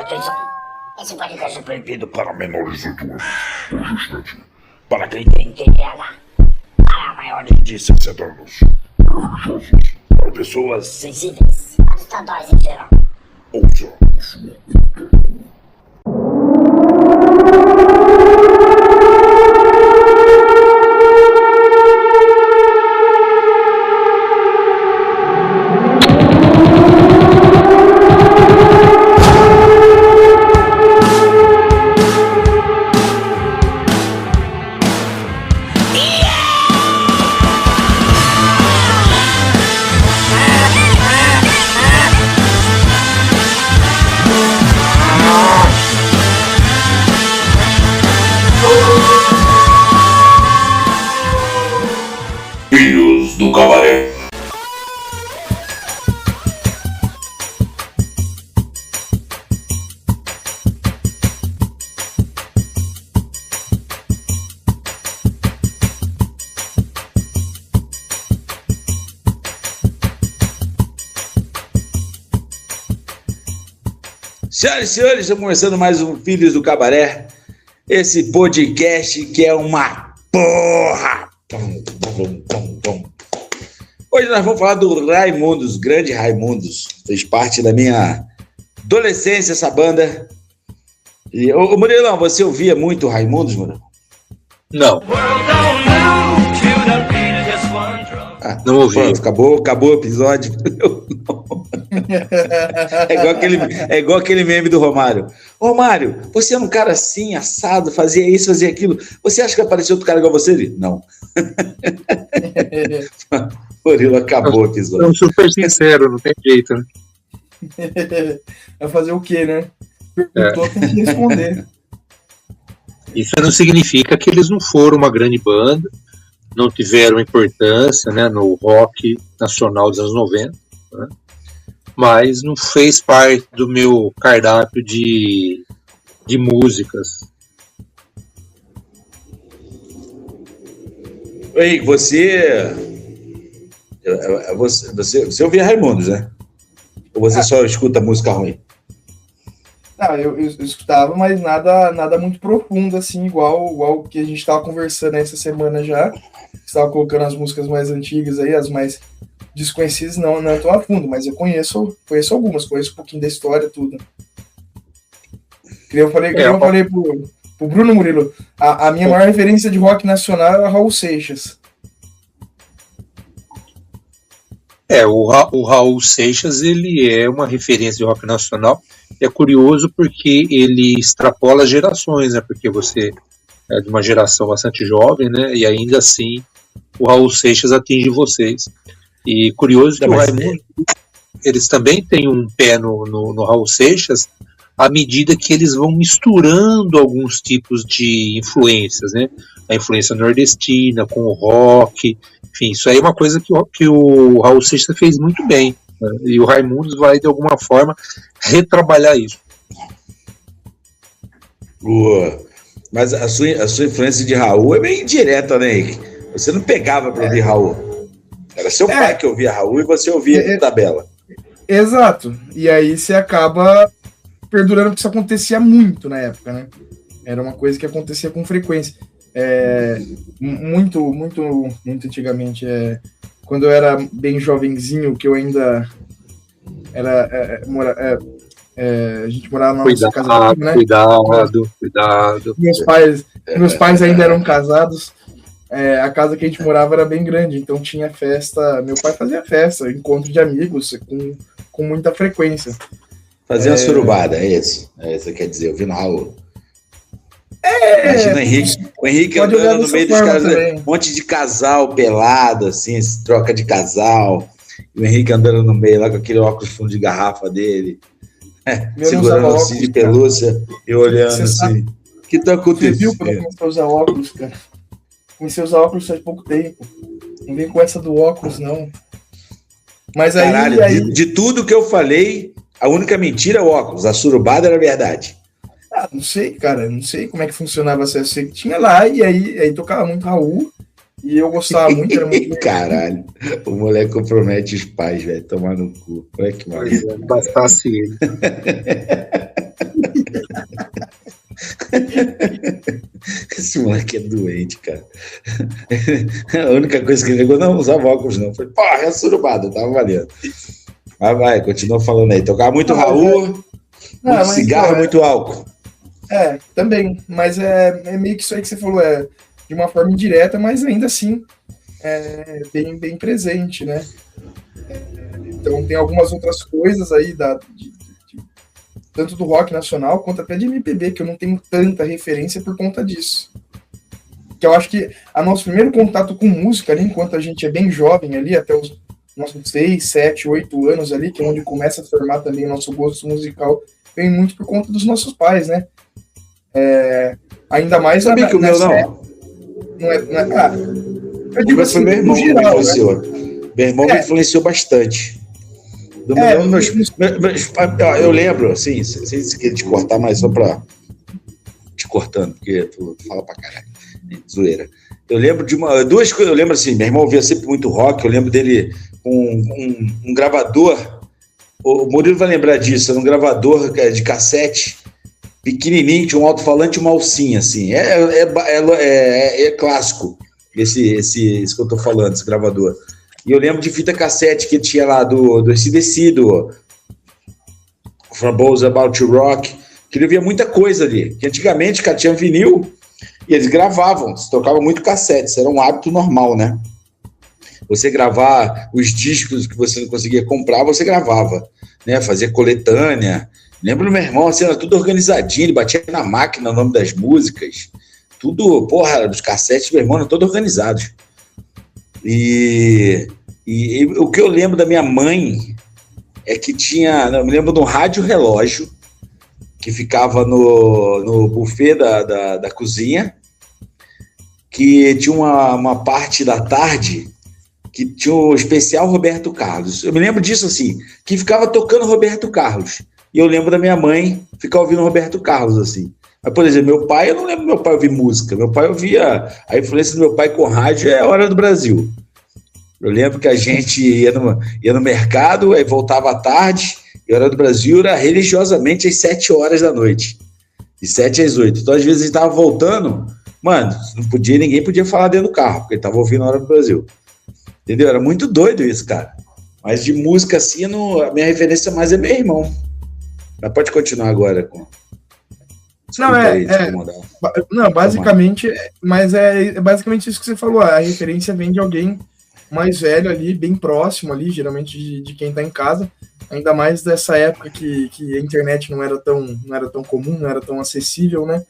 Atenção, esse podcast é proibido para menores de 18 anos. Para quem tem TDAH. Para maiores de 60 anos. Religiosos. Para pessoas sensíveis. Assustadores em geral. Ouça sua. Filhos do Cabaré. Senhoras e senhores, estamos começando mais um Filhos do Cabaré, esse podcast que é uma porra. Hoje nós vamos falar do Raimundos, grande Raimundos. Fez parte da minha adolescência essa banda. E, ô Murilão, você ouvia muito Raimundos, Murilão? Não. Não ouvi. Pronto, acabou o episódio. É igual aquele meme do Romário. Romário, você é um cara assim, assado, fazia isso, fazia aquilo. Você acha que apareceu outro cara igual você? Ele? Não. Murilo, acabou o episódio. É super sincero, não tem jeito, né? Vai fazer o quê, né? Perguntou, tem que responder. Isso não significa que eles não foram uma grande banda, não tiveram importância, né, no rock nacional dos anos 90, né? Mas não fez parte do meu cardápio de músicas. Ei, você ouvia Raimundos, né? Ou você só escuta música ruim? Não, eu escutava, mas nada muito profundo, assim, igual que a gente estava conversando essa semana já. Estava colocando as músicas mais antigas aí, as mais desconhecidas, não tão a fundo, mas eu conheço algumas, conheço um pouquinho da história, tudo. Eu falei pro Bruno Murilo, a minha maior referência de rock nacional é Raul Seixas. O Raul Seixas, ele é uma referência de rock nacional. É curioso porque ele extrapola gerações, né? Porque você é de uma geração bastante jovem, né? E ainda assim o Raul Seixas atinge vocês. E curioso que o Raimundo, eles também têm um pé no Raul Seixas à medida que eles vão misturando alguns tipos de influências, né? A influência nordestina com o rock, enfim, isso aí é uma coisa que o Raul Seixas fez muito bem, né? E o Raimundos vai, de alguma forma, retrabalhar isso. Mas a sua influência de Raul é bem direta, né, Henrique? Você não pegava para ouvir Raul. Era seu pai que ouvia Raul e você ouvia tabela. Exato. E aí você acaba perdurando, porque isso acontecia muito na época, né? Era uma coisa que acontecia com frequência. Muito antigamente, quando eu era bem jovenzinho, que eu ainda a gente morava na nossa casa, né? Cuidado. Meus pais ainda eram casados. A casa que a gente morava era bem grande, então tinha festa. Meu pai fazia festa, encontro de amigos com muita frequência. Fazia uma surubada, é isso? É isso que quer dizer, ouvindo Raul. Imagina o Henrique andando no meio dos caras, um monte de casal pelado, assim, troca de casal. E o Henrique andando no meio lá com aquele óculos fundo de garrafa dele, segurando o cinto de pelúcia e olhando assim. O que tá acontecendo? Você viu quando eu comecei a usar óculos, cara? Comecei a usar óculos faz pouco tempo. Não vem com essa do óculos, não. Mas aí... Caralho, de tudo que eu falei, a única mentira é o óculos. A surubada era verdade. Não sei, cara. Não sei como é que funcionava essa. Eu sei que tinha lá e aí tocava muito Raul. E eu gostava muito, era muito... Caralho, o moleque compromete os pais, velho. Tomar no cu. Olha que maluco. Bastasse ele. Esse moleque é doente, cara. A única coisa que ele negou, não usava óculos, não. Foi, porra, é surubada, tava valendo. Mas vai, continua falando aí. Tocava muito Raul, muito cigarro, muito álcool. Também. Mas é meio que isso aí que você falou, de uma forma indireta, mas ainda assim bem, bem presente, né? Então tem algumas outras coisas aí tanto do rock nacional quanto até de MPB, que eu não tenho tanta referência por conta disso. Que eu acho que o nosso primeiro contato com música ali, enquanto a gente é bem jovem ali, até os nossos 6, 7, 8 anos ali, que é onde começa a formar também o nosso gosto musical, vem muito por conta dos nossos pais, né? Ainda mais... Sabia que o meu não? Eu digo assim, meu irmão geral, me influenciou. Né? Meu irmão me influenciou bastante. Eu lembro, assim, sem querer te cortar, mas só pra te cortando, porque tu fala pra caralho, zoeira. Eu lembro de duas coisas, eu lembro assim, meu irmão ouvia sempre muito rock, eu lembro dele com um gravador, o Murilo vai lembrar disso, era um gravador de cassete, pequenininho, tinha um alto-falante e uma alcinha, assim, é clássico, esse que eu tô falando, esse gravador. E eu lembro de fita cassete que tinha lá do AC/DC, do From Balls About to Rock, que ele via muita coisa ali. Que antigamente, cara, tinha vinil e eles gravavam, se tocava muito cassete, isso era um hábito normal, né? Você gravar os discos que você não conseguia comprar, você gravava, né? Fazia coletânea. Lembro do meu irmão, assim, era tudo organizadinho, ele batia na máquina o nome das músicas, tudo, porra, os cassetes do meu irmão eram todos organizados. E o que eu lembro da minha mãe é que eu me lembro de um rádio relógio que ficava no buffet da cozinha, que tinha uma parte da tarde que tinha o especial Roberto Carlos. Eu me lembro disso assim, que ficava tocando Roberto Carlos. E eu lembro da minha mãe ficar ouvindo Roberto Carlos, assim. Mas, por exemplo, meu pai, eu não lembro do meu pai ouvir música. Meu pai ouvia... A influência do meu pai com rádio é a Hora do Brasil. Eu lembro que a gente ia no mercado, aí voltava à tarde, e a Hora do Brasil era religiosamente às 7 horas da noite. De 7 às 8. Então, às vezes, a gente tava voltando, mano, ninguém podia falar dentro do carro, porque ele tava ouvindo a Hora do Brasil. Entendeu? Era muito doido isso, cara. Mas de música, assim, a minha referência mais é meu irmão. Mas pode continuar agora com... Não, basicamente, mas é basicamente isso que você falou. A referência vem de alguém mais velho ali, bem próximo ali, geralmente de quem tá em casa, ainda mais dessa época que a internet não era tão comum, não era tão acessível, né?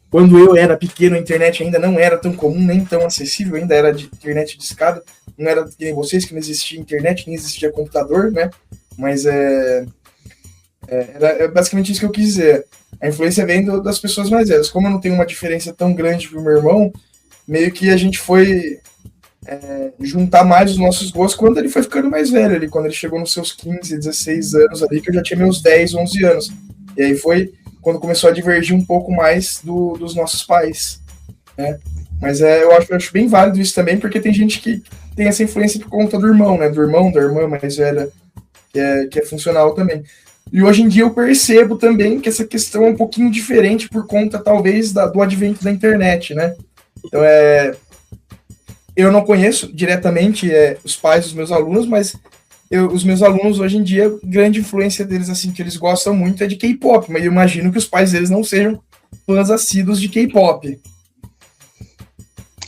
Quando eu era pequeno, a internet ainda não era tão comum, nem tão acessível, ainda era de internet de escada, não era que nem vocês, que não existia internet, nem existia computador, né? Mas é basicamente isso que eu quis dizer. A influência vem das pessoas mais velhas. Como eu não tenho uma diferença tão grande pro meu irmão, meio que a gente foi juntar mais os nossos gostos quando ele foi ficando mais velho, ali, quando ele chegou nos seus 15, 16 anos ali, que eu já tinha meus 10, 11 anos. E aí foi quando começou a divergir um pouco mais dos nossos pais, né? Mas eu acho bem válido isso também, porque tem gente que tem essa influência por conta do irmão, né? Do irmão, da irmã mais velha, que é funcional também. E hoje em dia eu percebo também que essa questão é um pouquinho diferente por conta, talvez, do advento da internet, né? Então, eu não conheço diretamente os pais dos meus alunos, mas os meus alunos, hoje em dia, grande influência deles, assim, que eles gostam muito é de K-pop, mas eu imagino que os pais deles não sejam fãs assíduos de K-pop.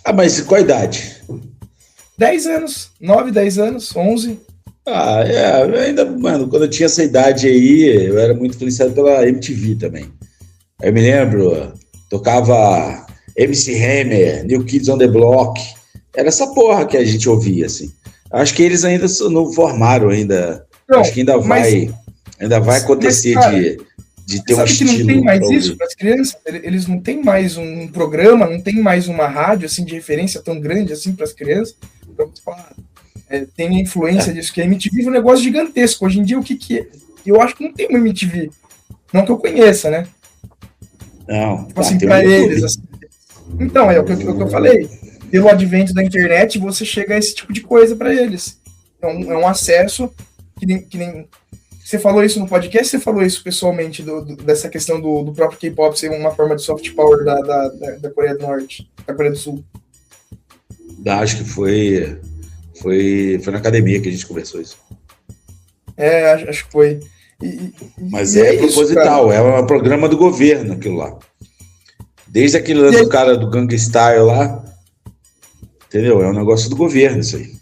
Ah, mas qual a idade? 10 anos, 9, 10 anos, 11... ainda, mano, quando eu tinha essa idade aí, eu era muito influenciado pela MTV também. Eu me lembro, tocava MC Hammer, New Kids on the Block, era essa porra que a gente ouvia, assim. Acho que eles ainda não formaram ainda, não, acho que ainda vai acontecer, mas, cara, de ter um estilo. Não tem mais isso para as crianças? Eles não têm mais um programa, não tem mais uma rádio, assim, de referência tão grande, assim, para as crianças? Então, tem a influência disso, que a MTV é um negócio gigantesco. Hoje em dia, o que é? Eu acho que não tem uma MTV. Não que eu conheça, né? Não. Tipo assim, pra eles. Assim. Então, é o que eu falei. Pelo advento da internet, você chega a esse tipo de coisa para eles. Então, é um acesso que nem Você falou isso no podcast, você falou isso pessoalmente, dessa questão do próprio K-pop ser uma forma de soft power da Coreia do Norte, da Coreia do Sul? Acho que foi na academia que a gente conversou isso. Acho que foi. Mas é proposital, é um programa do governo aquilo lá. Desde aquele lance do cara do Gangnam Style lá, entendeu? É um negócio do governo isso aí.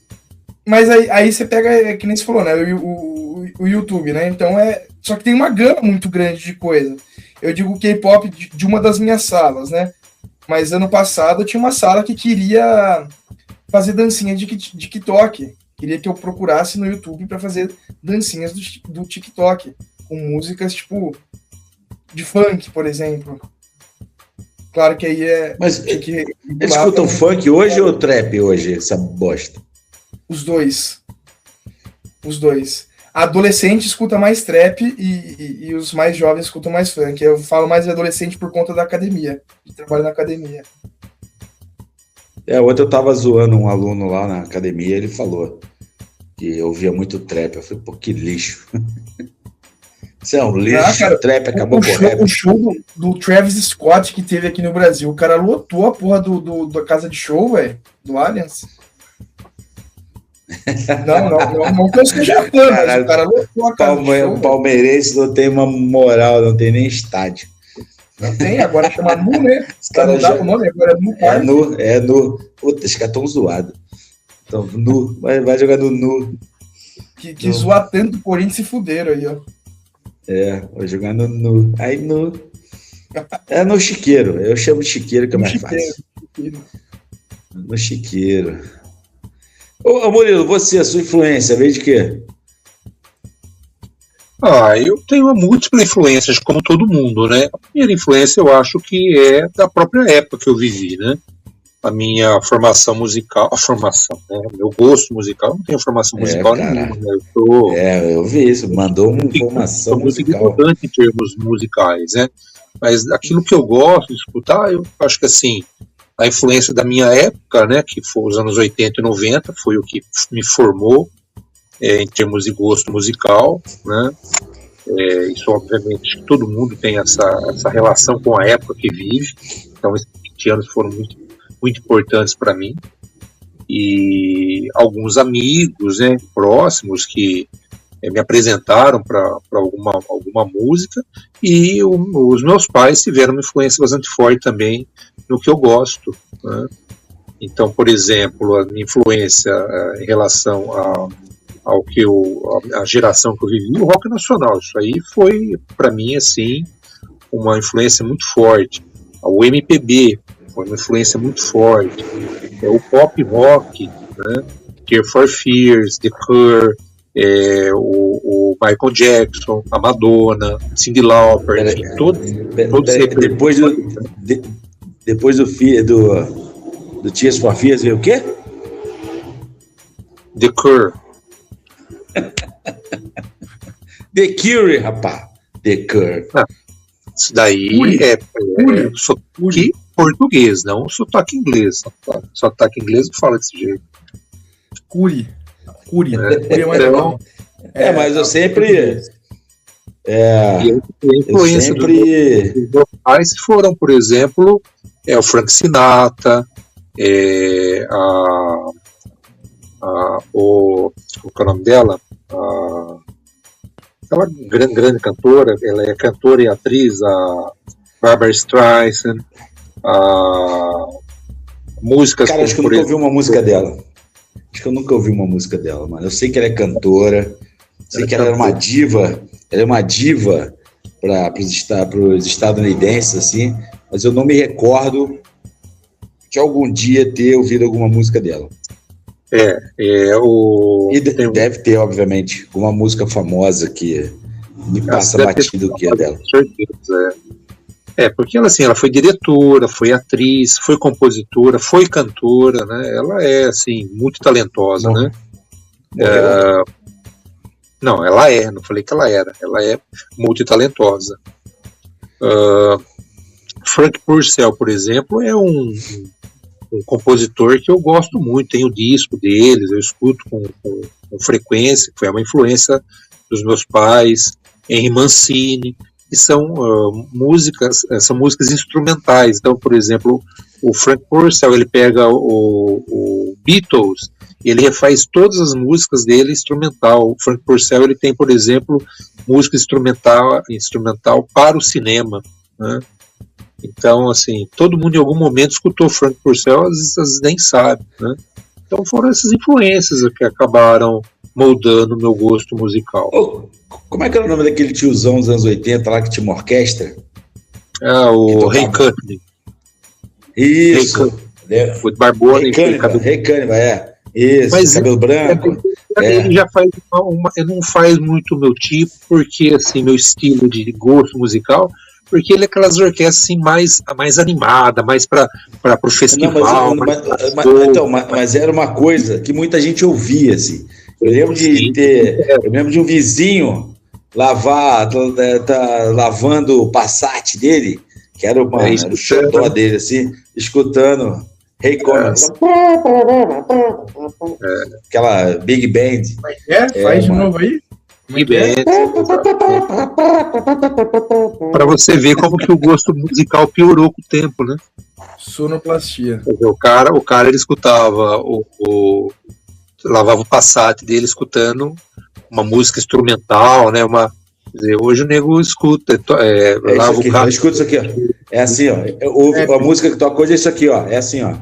Mas aí você pega, que nem você falou, né? O YouTube, né? Então só que tem uma gama muito grande de coisa. Eu digo K-pop de uma das minhas salas, né? Mas ano passado eu tinha uma sala que queria fazer dancinha de TikTok. Queria que eu procurasse no YouTube para fazer dancinhas do TikTok, com músicas tipo de funk, por exemplo. Claro que aí Mas eles escutam funk hoje ou trap hoje, essa bosta? Os dois. A adolescente escuta mais trap e os mais jovens escutam mais funk. Eu falo mais de adolescente por conta da academia, de trabalho na academia. Ontem eu tava zoando um aluno lá na academia, ele falou que eu ouvia muito trap. Eu falei, pô, que lixo. Isso é um lixo, cara, trap acabou com o rap. O show do Travis Scott que teve aqui no Brasil, o cara lotou a porra da casa de show, velho, do Allianz. Não que eu seja fã, mas o cara lotou a casa de show. O palmeirense não tem uma moral, não tem nem estádio. Não tem, agora chama Nu, né? Os caras já... o nome, agora é Nu. É Nu. Puta, os caras tão zoados. Então, Nu, vai jogar no Nu. Que zoa tanto o Corinthians se fuderam aí, ó. Vai jogar no Nu. Aí Nu. É no chiqueiro. Eu chamo de chiqueiro, que é mais fácil. No chiqueiro. Ô Murilo, você, a sua influência, veio de quê? Eu tenho uma múltipla influências, como todo mundo, né? A primeira influência eu acho que é da própria época que eu vivi, né? A minha formação musical, né? Meu gosto musical, eu não tenho formação musical nenhuma, né? Eu vi isso, mandou uma informação musical. Muito importante em termos musicais, né? Mas aquilo que eu gosto de escutar, eu acho que assim, a influência da minha época, né? Que foi os anos 80 e 90, foi o que me formou em termos de gosto musical, né? Isso obviamente todo mundo tem essa relação com a época que vive, então esses 20 anos foram muito importantes para mim, e alguns amigos, né, próximos que me apresentaram para alguma música, e os meus pais tiveram uma influência bastante forte também no que eu gosto, né? Então, por exemplo, a minha influência em relação a geração que eu vivi, o rock nacional, isso aí foi para mim assim uma influência muito forte. O MPB foi uma influência muito forte. O pop rock, né? Tear for Fears, The Cure, o Michael Jackson, a Madonna, Cyndi Lauper, enfim, todos depois do Tears for Fears veio o quê? The Cure. The Cure, rapaz. The Cure. Isso daí é sotaque português, não sotaque inglês. Sotaque inglês não fala desse jeito. Cure é mais legal. Mas eu sempre... influência dos meus pais foram, por exemplo, o Frank Sinatra, qual é o nome dela? Aquela grande cantora, ela é cantora e atriz, a Barbra Streisand, músicas... Cara, acho que eu nunca ouvi uma música dela. Mas eu sei que ela é cantora, sei que ela era uma diva, para os estadunidenses, assim, mas eu não me recordo de algum dia ter ouvido alguma música dela. Deve ter, obviamente, alguma música famosa que me passa batido que é dela. Com certeza, porque ela, assim, ela foi diretora, foi atriz, foi compositora, foi cantora, né? Ela é, assim, muito talentosa, né? Não, não falei que ela é multitalentosa. Frank Purcell, por exemplo, é um compositor que eu gosto muito, tenho o disco deles, eu escuto com frequência, foi uma influência dos meus pais, Henry Mancini, que são são músicas instrumentais. Então, por exemplo, o Frank Purcell, ele pega o Beatles, ele refaz todas as músicas dele instrumental. O Frank Purcell, ele tem, por exemplo, música instrumental para o cinema, né? Então, assim, todo mundo em algum momento escutou Frank Purcell, às vezes nem sabe, né? Então foram essas influências que acabaram moldando o meu gosto musical. Como é que era o nome daquele tiozão dos anos 80 lá que tinha uma orquestra? O Ray Cunningham. Isso. O de Barbona. Ray Cunningham, Isso, mas cabelo branco. Ele já faz ele não faz muito o meu tipo, porque assim, meu estilo de gosto musical, porque ele é aquelas orquestras assim, mais animada, mais para o festival. Mas era uma coisa que muita gente ouvia, assim. Eu lembro de um vizinho lavando o Passat dele, que era o xodó dele, assim, escutando Ray Cunningham. Aquela Big Band. Faz de novo aí. Big Band. Para você ver como que o gosto musical piorou com o tempo, né? Sonoplastia. O cara ele escutava lavava o Passat dele escutando uma música instrumental, né? Hoje o nego escuta, lava o carro. Escuta isso aqui, ó. É assim, ó. A música que toca hoje é isso aqui, ó. É assim, ó.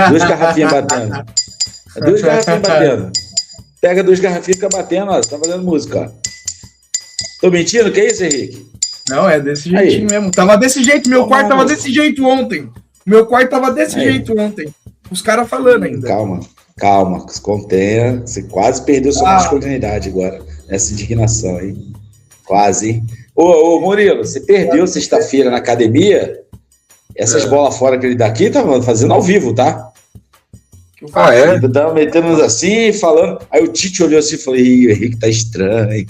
2 garrafinhas batendo. 2 garrafinhas batendo. Pega 2 garrafinhas e fica batendo, ó. Tá fazendo música, ó. Tô mentindo? Que é isso, Henrique? Não, é desse jeitinho mesmo. Tava desse jeito, meu quarto tava desse jeito ontem. Meu quarto tava desse jeito ontem. Os caras falando ainda. Calma, se contenha. Você quase perdeu sua masculinidade agora. Essa indignação, hein? Quase, hein? Ô, Murilo, você perdeu sexta-feira na academia? Essas bolas fora que ele dá aqui, tá fazendo ao vivo, tá? Ele tava metendo assim, falando. Aí o Tite olhou assim e falou: Ih, o Henrique tá estranho.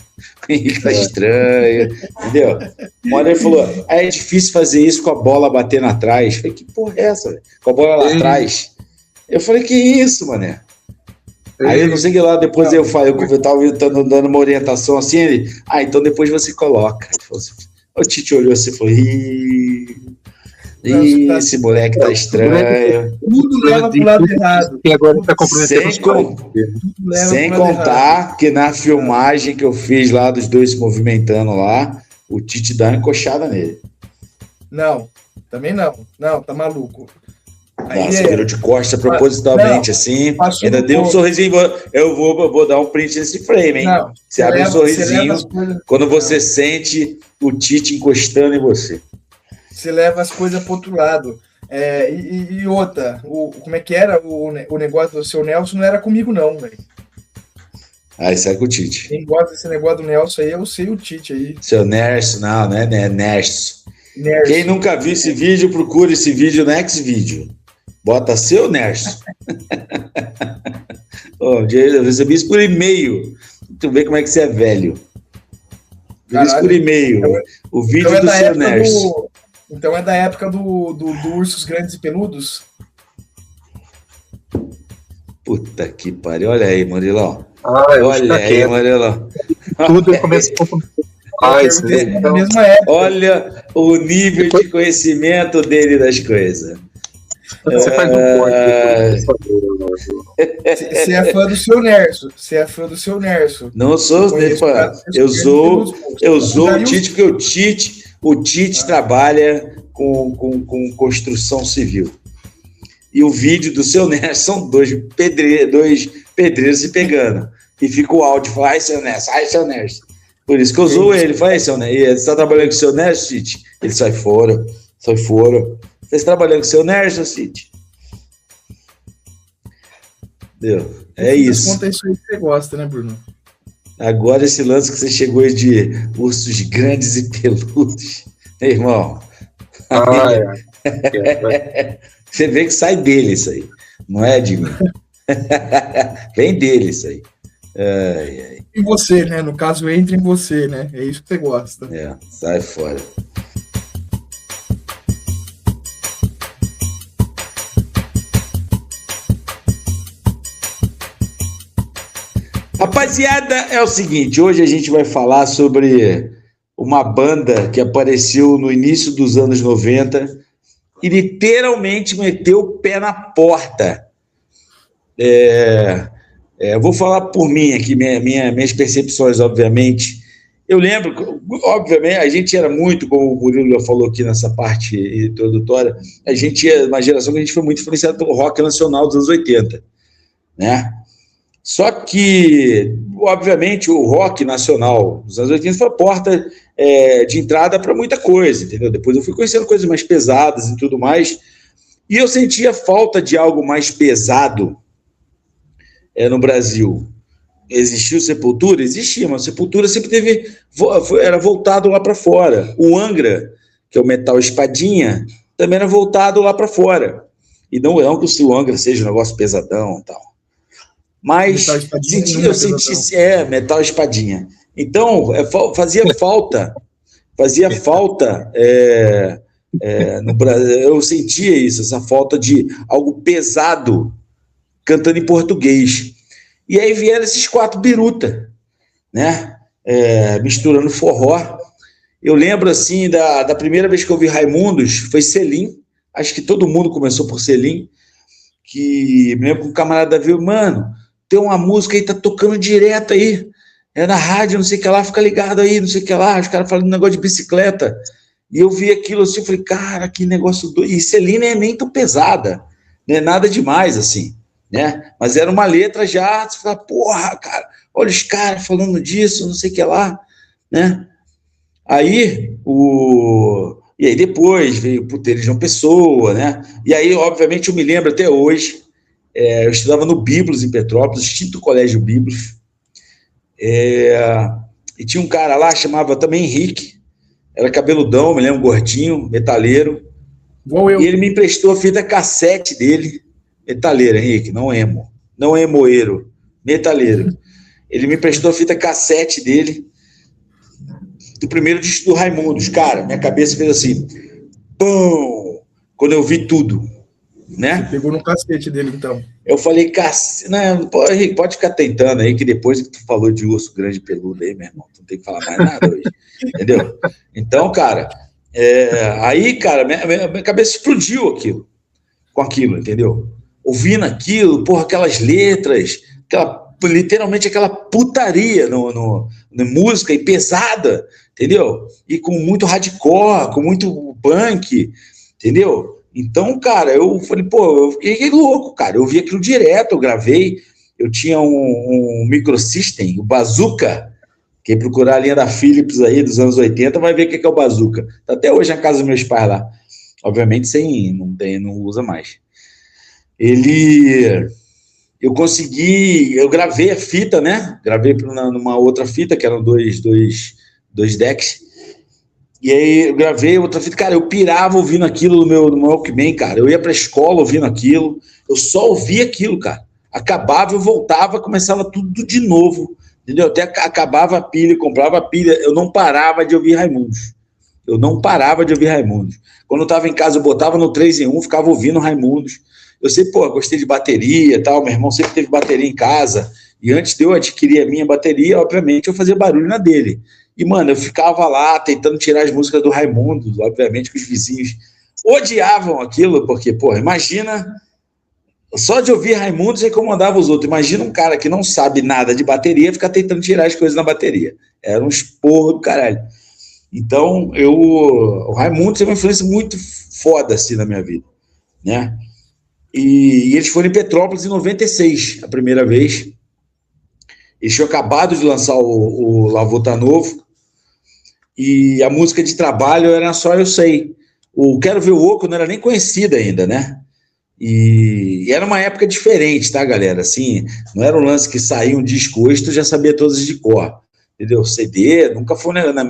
O Henrique tá estranho. Entendeu? Uma hora ele falou: é difícil fazer isso com a bola batendo atrás. Eu falei: que porra é essa? Véio? Com a bola lá atrás. Eu falei: que isso, mané? Aí eu não sei que lá, depois eu tava dando uma orientação assim, ele, então depois você coloca. Ele falou assim, o Tite olhou assim e falou: esse moleque tá estranho. Tudo leva pro lado errado. E agora ele tá comprometendo sem contar que na filmagem que eu fiz lá dos dois se movimentando lá, o Tite dá uma encoxada nele. Não, também não. Não, tá maluco. Você virou de costa propositalmente, assim. Ainda deu um sorrisinho. Eu vou dar um print nesse frame, hein? Não, você abre um sorrisinho quando você sente o Tite encostando em você. Você leva as coisas pro outro lado. E outra, como é que era o negócio do seu Nelson? Não era comigo, não, velho. Isso é com o Tite. Quem gosta desse negócio do Nelson aí, eu sei o Tite aí. Seu Nerso, não é Nerso. Quem nunca viu esse vídeo, procura esse vídeo no Xvideo. Bota seu Nerso. Eu recebi isso por e-mail. Tu vê como é que você é velho. Isso por e-mail. O vídeo do seu Nerso. Então é da época do Ursos Grandes e Peludos? Puta que pariu. Olha aí, Murilão. Olha aí, Murilão. Tudo começa com... Olha o nível de conhecimento dele das coisas. Você faz um corte. Você é fã do seu Nerso. Você é fã do seu Nerso. Não sou fã. Eu sou o Tite, porque o Tite trabalha com construção civil. E o vídeo do seu Nerso são dois pedreiros se pegando. E fica o áudio, fala: ai, seu Nerso. Por isso que eu usou ele. Fala: seu Nerso. Você está trabalhando com o seu Nerso, Tite? Ele sai fora. Você está trabalhando com o seu Nerso, City? Deu. É isso. Conta isso aí que você gosta, né, Bruno? Agora esse lance que você chegou aí de ursos grandes e peludos. Irmão. Você vê que sai dele isso aí. Não é de mim. Vem dele isso aí. Em você, né? No caso, entra em você, né? É isso que você gosta. Sai fora. Rapaziada, é o seguinte, hoje a gente vai falar sobre uma banda que apareceu no início dos anos 90 e literalmente meteu o pé na porta. Vou falar por mim aqui, minhas percepções, obviamente. Eu lembro, obviamente, a gente era muito, como o Murilo já falou aqui nessa parte introdutória, a gente é uma geração que a gente foi muito influenciado pelo rock nacional dos anos 80, né? Só que, obviamente, o rock nacional dos anos 80 foi a porta de entrada para muita coisa, entendeu? Depois eu fui conhecendo coisas mais pesadas e tudo mais, e eu sentia falta de algo mais pesado no Brasil. Existiu Sepultura? Existia, mas Sepultura sempre era voltado lá para fora. O Angra, que é o metal espadinha, também era voltado lá para fora. E não que o Angra seja um negócio pesadão e tal. Mas eu senti metal espadinha. Então, fazia falta no Brasil, eu sentia isso, essa falta de algo pesado cantando em português. E aí vieram esses 4 biruta, né? Misturando forró. Eu lembro, assim, da primeira vez que eu vi Raimundos, foi Selim. Acho que todo mundo começou por Selim. Que me lembro que um camarada viu, mano, tem uma música aí, tá tocando direto aí. Na rádio, não sei o que lá, fica ligado aí, não sei o que lá. Os caras falando um negócio de bicicleta. E eu vi aquilo assim, eu falei, cara, que negócio doido. E Selim não é nem tão pesada, não é nada demais, assim. Né? Mas era uma letra já, você fala, porra, cara, olha os caras falando disso, não sei o que lá, né? E aí depois veio Puteiro de João Pessoa, né? E aí, obviamente, eu me lembro até hoje, eu estudava no Biblos, em Petrópolis, extinto Colégio Biblos, e tinha um cara lá, chamava também Henrique, era cabeludão, me lembro, gordinho, metaleiro, e ele me emprestou a fita cassete dele, metaleiro, Henrique, não emo, não emoeiro, metaleiro. Ele me emprestou a fita cassete dele, do primeiro disco do Raimundos. Cara, minha cabeça fez assim, pum, quando eu vi tudo, né? Você pegou no cacete dele, então. Eu falei, Henrique, pode ficar tentando aí, que depois que tu falou de urso grande peludo aí, meu irmão, tu não tem que falar mais nada hoje, entendeu? Então, cara, aí, cara, minha cabeça explodiu com aquilo, entendeu? Ouvindo aquilo, porra, aquelas letras, literalmente aquela putaria na música, e pesada, entendeu? E com muito hardcore, com muito punk, entendeu? Então, cara, eu falei, pô, eu fiquei louco, cara, eu vi aquilo direto, eu gravei, eu tinha um microsystem, o Bazooka, quem procurar a linha da Philips aí dos anos 80 vai ver o que é o Bazooka, tá até hoje na casa dos meus pais lá, obviamente não usa mais. Eu gravei a fita, né? Gravei numa outra fita, que eram dois decks. E aí eu gravei outra fita. Cara, eu pirava ouvindo aquilo no meu Walkman, cara. Eu ia pra escola ouvindo aquilo. Eu só ouvia aquilo, cara. Acabava, eu voltava, começava tudo de novo. Entendeu? Até acabava a pilha, comprava a pilha. Eu não parava de ouvir Raimundos. Quando eu tava em casa, eu botava no 3 em 1, ficava ouvindo Raimundos. Eu sempre, gostei de bateria e tal, meu irmão sempre teve bateria em casa, e antes de eu adquirir a minha bateria, obviamente, eu fazia barulho na dele. E, mano, eu ficava lá tentando tirar as músicas do Raimundo, obviamente que os vizinhos odiavam aquilo, porque, imagina, só de ouvir Raimundo já incomodava os outros. Imagina um cara que não sabe nada de bateria ficar tentando tirar as coisas na bateria. Era um esporro do caralho. Então, o Raimundo teve uma influência muito foda, assim, na minha vida, né? E eles foram em Petrópolis em 96, a primeira vez. Eles tinham acabado de lançar o Lavô Tá Novo, e a música de trabalho era Só Eu Sei. O Quero Ver o Oco não era nem conhecida ainda, né? E era uma época diferente, tá, galera? Assim, não era um lance que saía um disco hoje, tu já sabia todas de cor, entendeu? CD, nunca foi na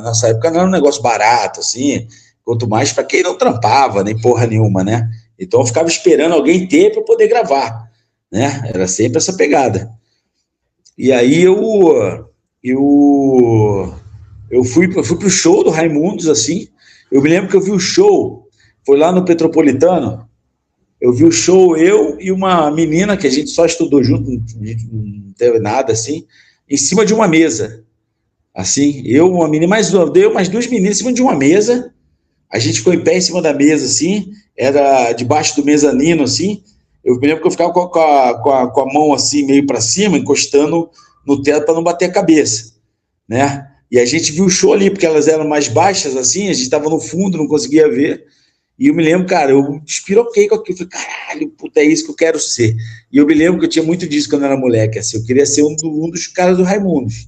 nossa época, não era um negócio barato, assim, quanto mais para quem não trampava, nem porra nenhuma, né? Então eu ficava esperando alguém ter para poder gravar, né? Era sempre essa pegada. E aí eu fui pro show do Raimundos, assim. Eu me lembro que eu vi o show, foi lá no Petropolitano. Eu vi o show, eu e uma menina que a gente só estudou junto, não teve nada assim, em cima de uma mesa. Assim, uma menina, deu mais duas meninas em cima de uma mesa. A gente ficou em pé em cima da mesa, assim, era debaixo do mezanino, assim. Eu me lembro que eu ficava com a mão assim, meio para cima, encostando no teto para não bater a cabeça, né? E a gente viu o show ali, porque elas eram mais baixas, assim, a gente estava no fundo, não conseguia ver. E eu me lembro, cara, eu despiroquei com aquilo, falei, caralho, puta, é isso que eu quero ser. E eu me lembro que eu tinha muito disso quando eu era moleque, assim, eu queria ser um dos caras do Raimundos,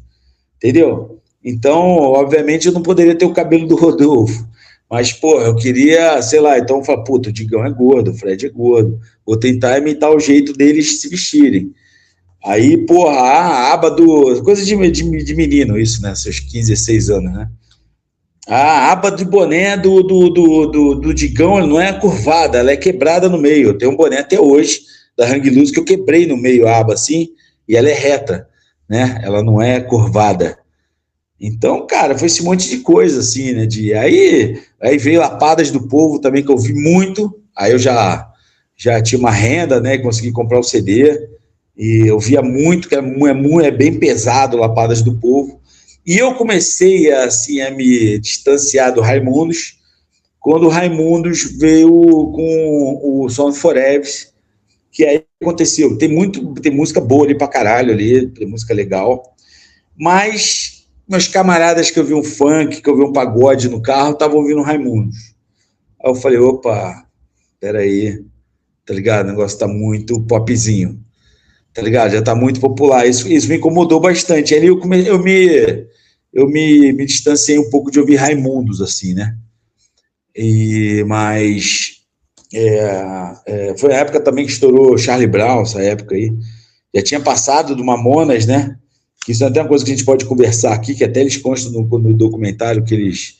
entendeu? Então, obviamente, eu não poderia ter o cabelo do Rodolfo, mas, pô, eu queria, sei lá, então eu falei, puta, o Digão é gordo, o Fred é gordo, vou tentar imitar o jeito deles se vestirem. Aí, porra, a aba coisa de menino, isso, né, seus 15, 16 anos, né? A aba de boné do Digão não é curvada, ela é quebrada no meio. Eu tenho um boné até hoje, da Hang Loose, que eu quebrei no meio a aba assim, e ela é reta, né? Ela não é curvada. Então, cara, foi esse monte de coisa, assim, né? Aí veio Lapadas do Povo também, que eu vi muito. Aí eu já tinha uma renda, né? Consegui comprar o CD. E eu via muito, que é bem pesado Lapadas do Povo. E eu comecei assim, a me distanciar do Raimundos quando o Raimundos veio com o Song Forever, que aí aconteceu. Tem música boa ali pra caralho, ali, tem música legal. Mas meus camaradas que eu vi um funk, que eu vi um pagode no carro, estavam ouvindo Raimundos. Aí eu falei, opa, peraí, tá ligado? O negócio tá muito popzinho, tá ligado? Já tá muito popular. Isso me incomodou bastante. Aí eu me distanciei um pouco de ouvir Raimundos, assim, né? Mas foi a época também que estourou Charlie Brown, essa época aí. Já tinha passado do Mamonas, né? Que isso é até uma coisa que a gente pode conversar aqui, que até eles constam no documentário que eles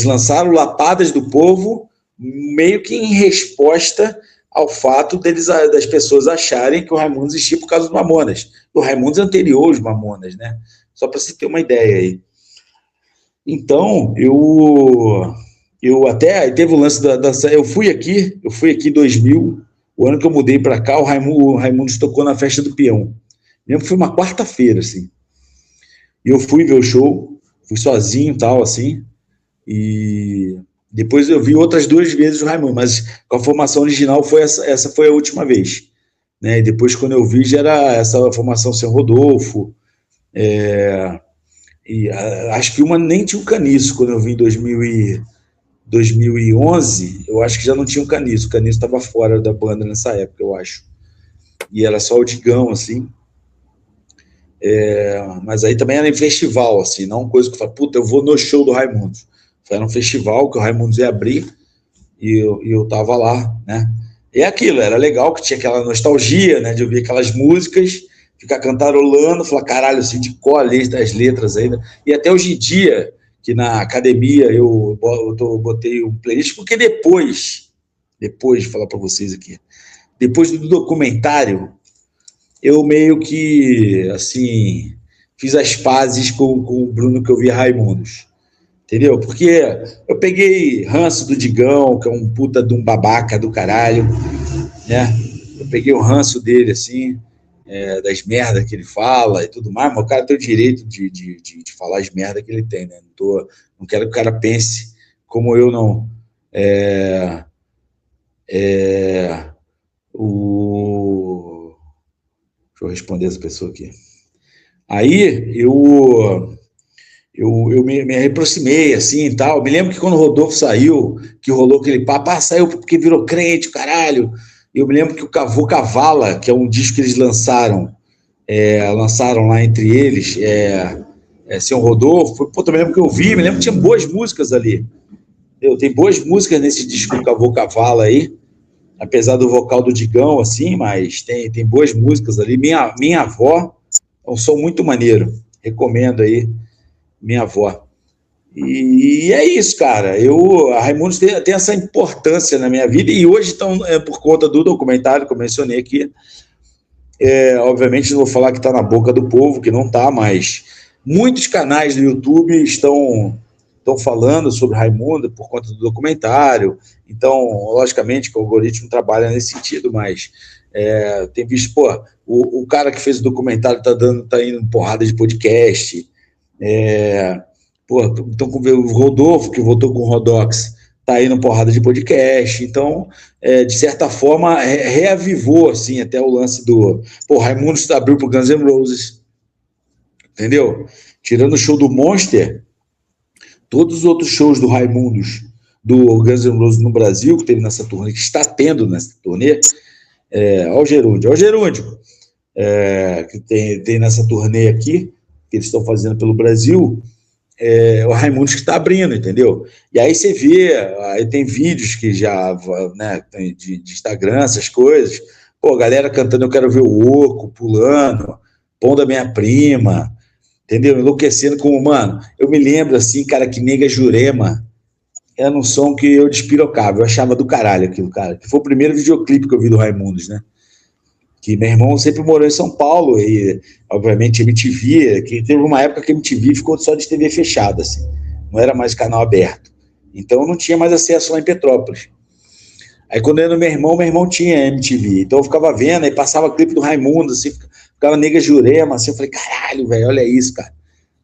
lançaram Lapadas do Povo meio que em resposta ao fato das pessoas acharem que o Raimundos existia por causa do Mamonas. O Raimundos é anterior aos Mamonas, né? Só para você ter uma ideia aí. Então, eu até teve o lance eu fui aqui em 2000, o ano que eu mudei para cá, o Raimundos tocou na Festa do Peão. Lembro que foi uma quarta-feira, assim. E eu fui ver o show, fui sozinho e tal, assim. E depois eu vi outras 2 vezes o Raimundo, mas com a formação original essa foi a última vez. Né? E depois, quando eu vi, já era essa formação sem Rodolfo. E acho que uma nem tinha um Caniço quando eu vi em 2011. Eu acho que já não tinha um Caniço. O Caniço estava fora da banda nessa época, eu acho. E era só o Digão, assim. Mas aí também era em festival, assim, não coisa que eu falo, puta, eu vou no show do Raimundos. Era um festival que o Raimundos ia abrir e eu tava lá, né? E aquilo, era legal que tinha aquela nostalgia, né, de ouvir aquelas músicas, ficar cantarolando, falar, caralho, assim, de cor as letras ainda. E até hoje em dia, que na academia eu botei um playlist, porque depois de falar para vocês aqui, depois do documentário, eu meio que, assim, fiz as pazes com o Bruno que eu via Raimundos. Entendeu? Porque eu peguei ranço do Digão, que é um puta de um babaca do caralho, né? Eu peguei o ranço dele, assim, das merdas que ele fala e tudo mais, mas o cara tem o direito de falar as merdas que ele tem, né? Não quero que o cara pense como eu, não. Deixa eu responder essa pessoa aqui. Aí, eu me aproximei, assim, e tal. Me lembro que quando o Rodolfo saiu, que rolou aquele papo, saiu porque virou crente, caralho. Eu me lembro que o Cavô Cavala, que é um disco que eles lançaram lá entre eles, Sem o Rodolfo, pô, também lembro que eu vi, me lembro que tinha boas músicas ali. Tem boas músicas nesse disco do Cavô Cavala aí, apesar do vocal do Digão, assim, mas tem boas músicas ali. Minha Avó é um som muito maneiro, recomendo aí, Minha Avó. E é isso, cara. A Raimundos tem essa importância na minha vida, e hoje, então, por conta do documentário que eu mencionei aqui, obviamente não vou falar que está na boca do povo, que não está, mas muitos canais do YouTube estão estão falando sobre Raimundo por conta do documentário. Então, logicamente que o algoritmo trabalha nesse sentido, mas tem visto, pô, o cara que fez o documentário tá indo porrada de podcast. Então, o Rodolfo, que voltou com o Rodox, tá indo porrada de podcast. Então, de certa forma, reavivou, assim, até o lance do... Pô, Raimundo abriu pro Guns N' Roses, entendeu? Tirando o show do Monster, todos os outros shows do Raimundos, do Guns N' Roses no Brasil, que teve nessa turnê, que está tendo nessa turnê, ao Gerúndio, que tem nessa turnê aqui, que eles estão fazendo pelo Brasil, o Raimundos que está abrindo, entendeu? E aí você vê, aí tem vídeos que já, né, de Instagram, essas coisas, pô, galera cantando Eu Quero Ver o Oco, pulando, Pão da Minha Prima, entendeu? Enlouquecendo como, mano, eu me lembro assim, cara, que Nega Jurema era um som que eu despirocava, eu achava do caralho aquilo, cara, que foi o primeiro videoclipe que eu vi do Raimundos, né? Que meu irmão sempre morou em São Paulo e, obviamente, MTV, que teve uma época que a MTV ficou só de TV fechada, assim, não era mais canal aberto. Então, eu não tinha mais acesso lá em Petrópolis. Aí, quando eu era meu irmão tinha MTV. Então, eu ficava vendo, aí passava clipe do Raimundo, assim, ficava Nega Jurema, assim, eu falei, caralho, velho, olha isso, cara.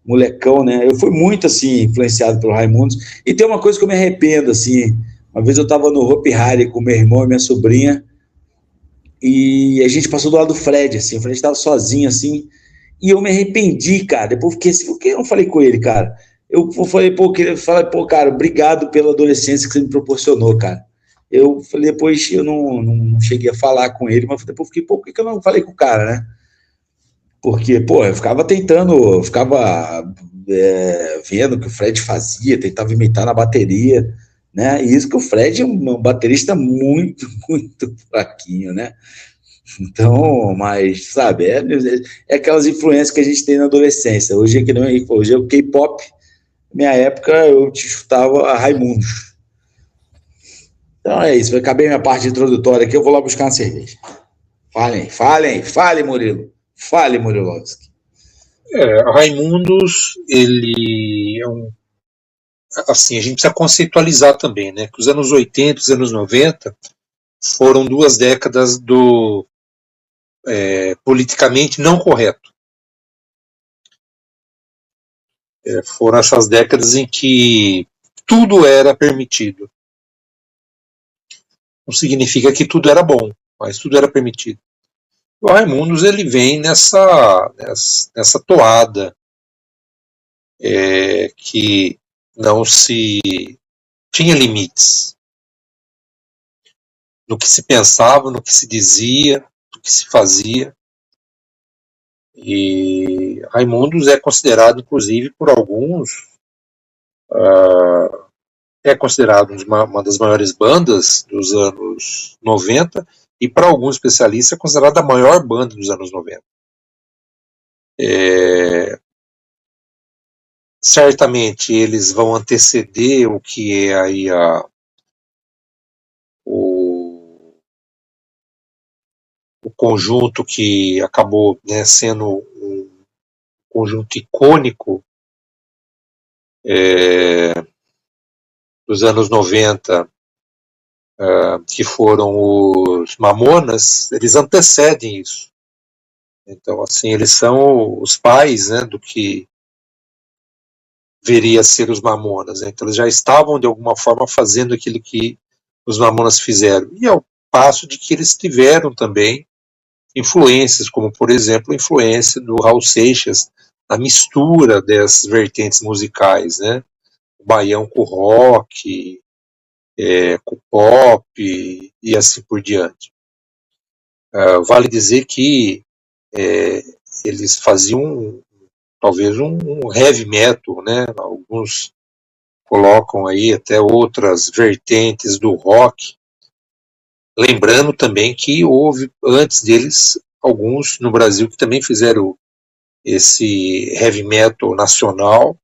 Molecão, né? Eu fui muito, assim, influenciado pelo Raimundos. E tem uma coisa que eu me arrependo, assim, uma vez eu tava no Hopi Hari com meu irmão e minha sobrinha, e a gente passou do lado do Fred, assim, o Fred estava sozinho, assim, e eu me arrependi, cara, depois fiquei assim, por que eu não falei com ele, cara? Eu falei, pô, cara, obrigado pela adolescência que você me proporcionou, cara. Eu falei, depois eu não cheguei a falar com ele, mas depois fiquei, pô, por que eu não falei com o cara, né? Porque, pô, eu ficava vendo o que o Fred fazia, tentava imitar na bateria, né? E isso que o Fred é um baterista muito, muito fraquinho, né? Então, mas, sabe, é aquelas influências que a gente tem na adolescência. Hoje é que não é, hoje é o K-pop. Na minha época, eu te chutava a Raimundos. Então é isso, vai caber minha parte introdutória aqui, eu vou lá buscar uma cerveja. Fale, Murilo. Fale, Murilovski. Raimundos, ele é um... Assim, a gente precisa conceitualizar também, né? Que os anos 80 e os anos 90 foram 2 décadas do politicamente não correto. Foram essas décadas em que tudo era permitido. Não significa que tudo era bom, mas tudo era permitido. O Raimundos, ele vem nessa toada que não se tinha limites no que se pensava, no que se dizia, no que se fazia. E Raimundos é considerado, inclusive, por alguns, é considerado uma das maiores bandas dos anos 90, e para alguns especialistas é considerada a maior banda dos anos 90. Certamente eles vão anteceder o que é aí o conjunto que acabou, né, sendo um conjunto icônico dos anos 90, que foram os Mamonas. Eles antecedem isso. Então, assim, eles são os pais, né, do que viria a ser os Mamonas. Né? Então, eles já estavam, de alguma forma, fazendo aquilo que os Mamonas fizeram. E ao passo de que eles tiveram também influências, como, por exemplo, a influência do Raul Seixas, a mistura dessas vertentes musicais, né? O baião com o rock, com o pop, e assim por diante. Vale dizer que eles faziam talvez um heavy metal, né? Alguns colocam aí até outras vertentes do rock, lembrando também que houve antes deles alguns no Brasil que também fizeram esse heavy metal nacional.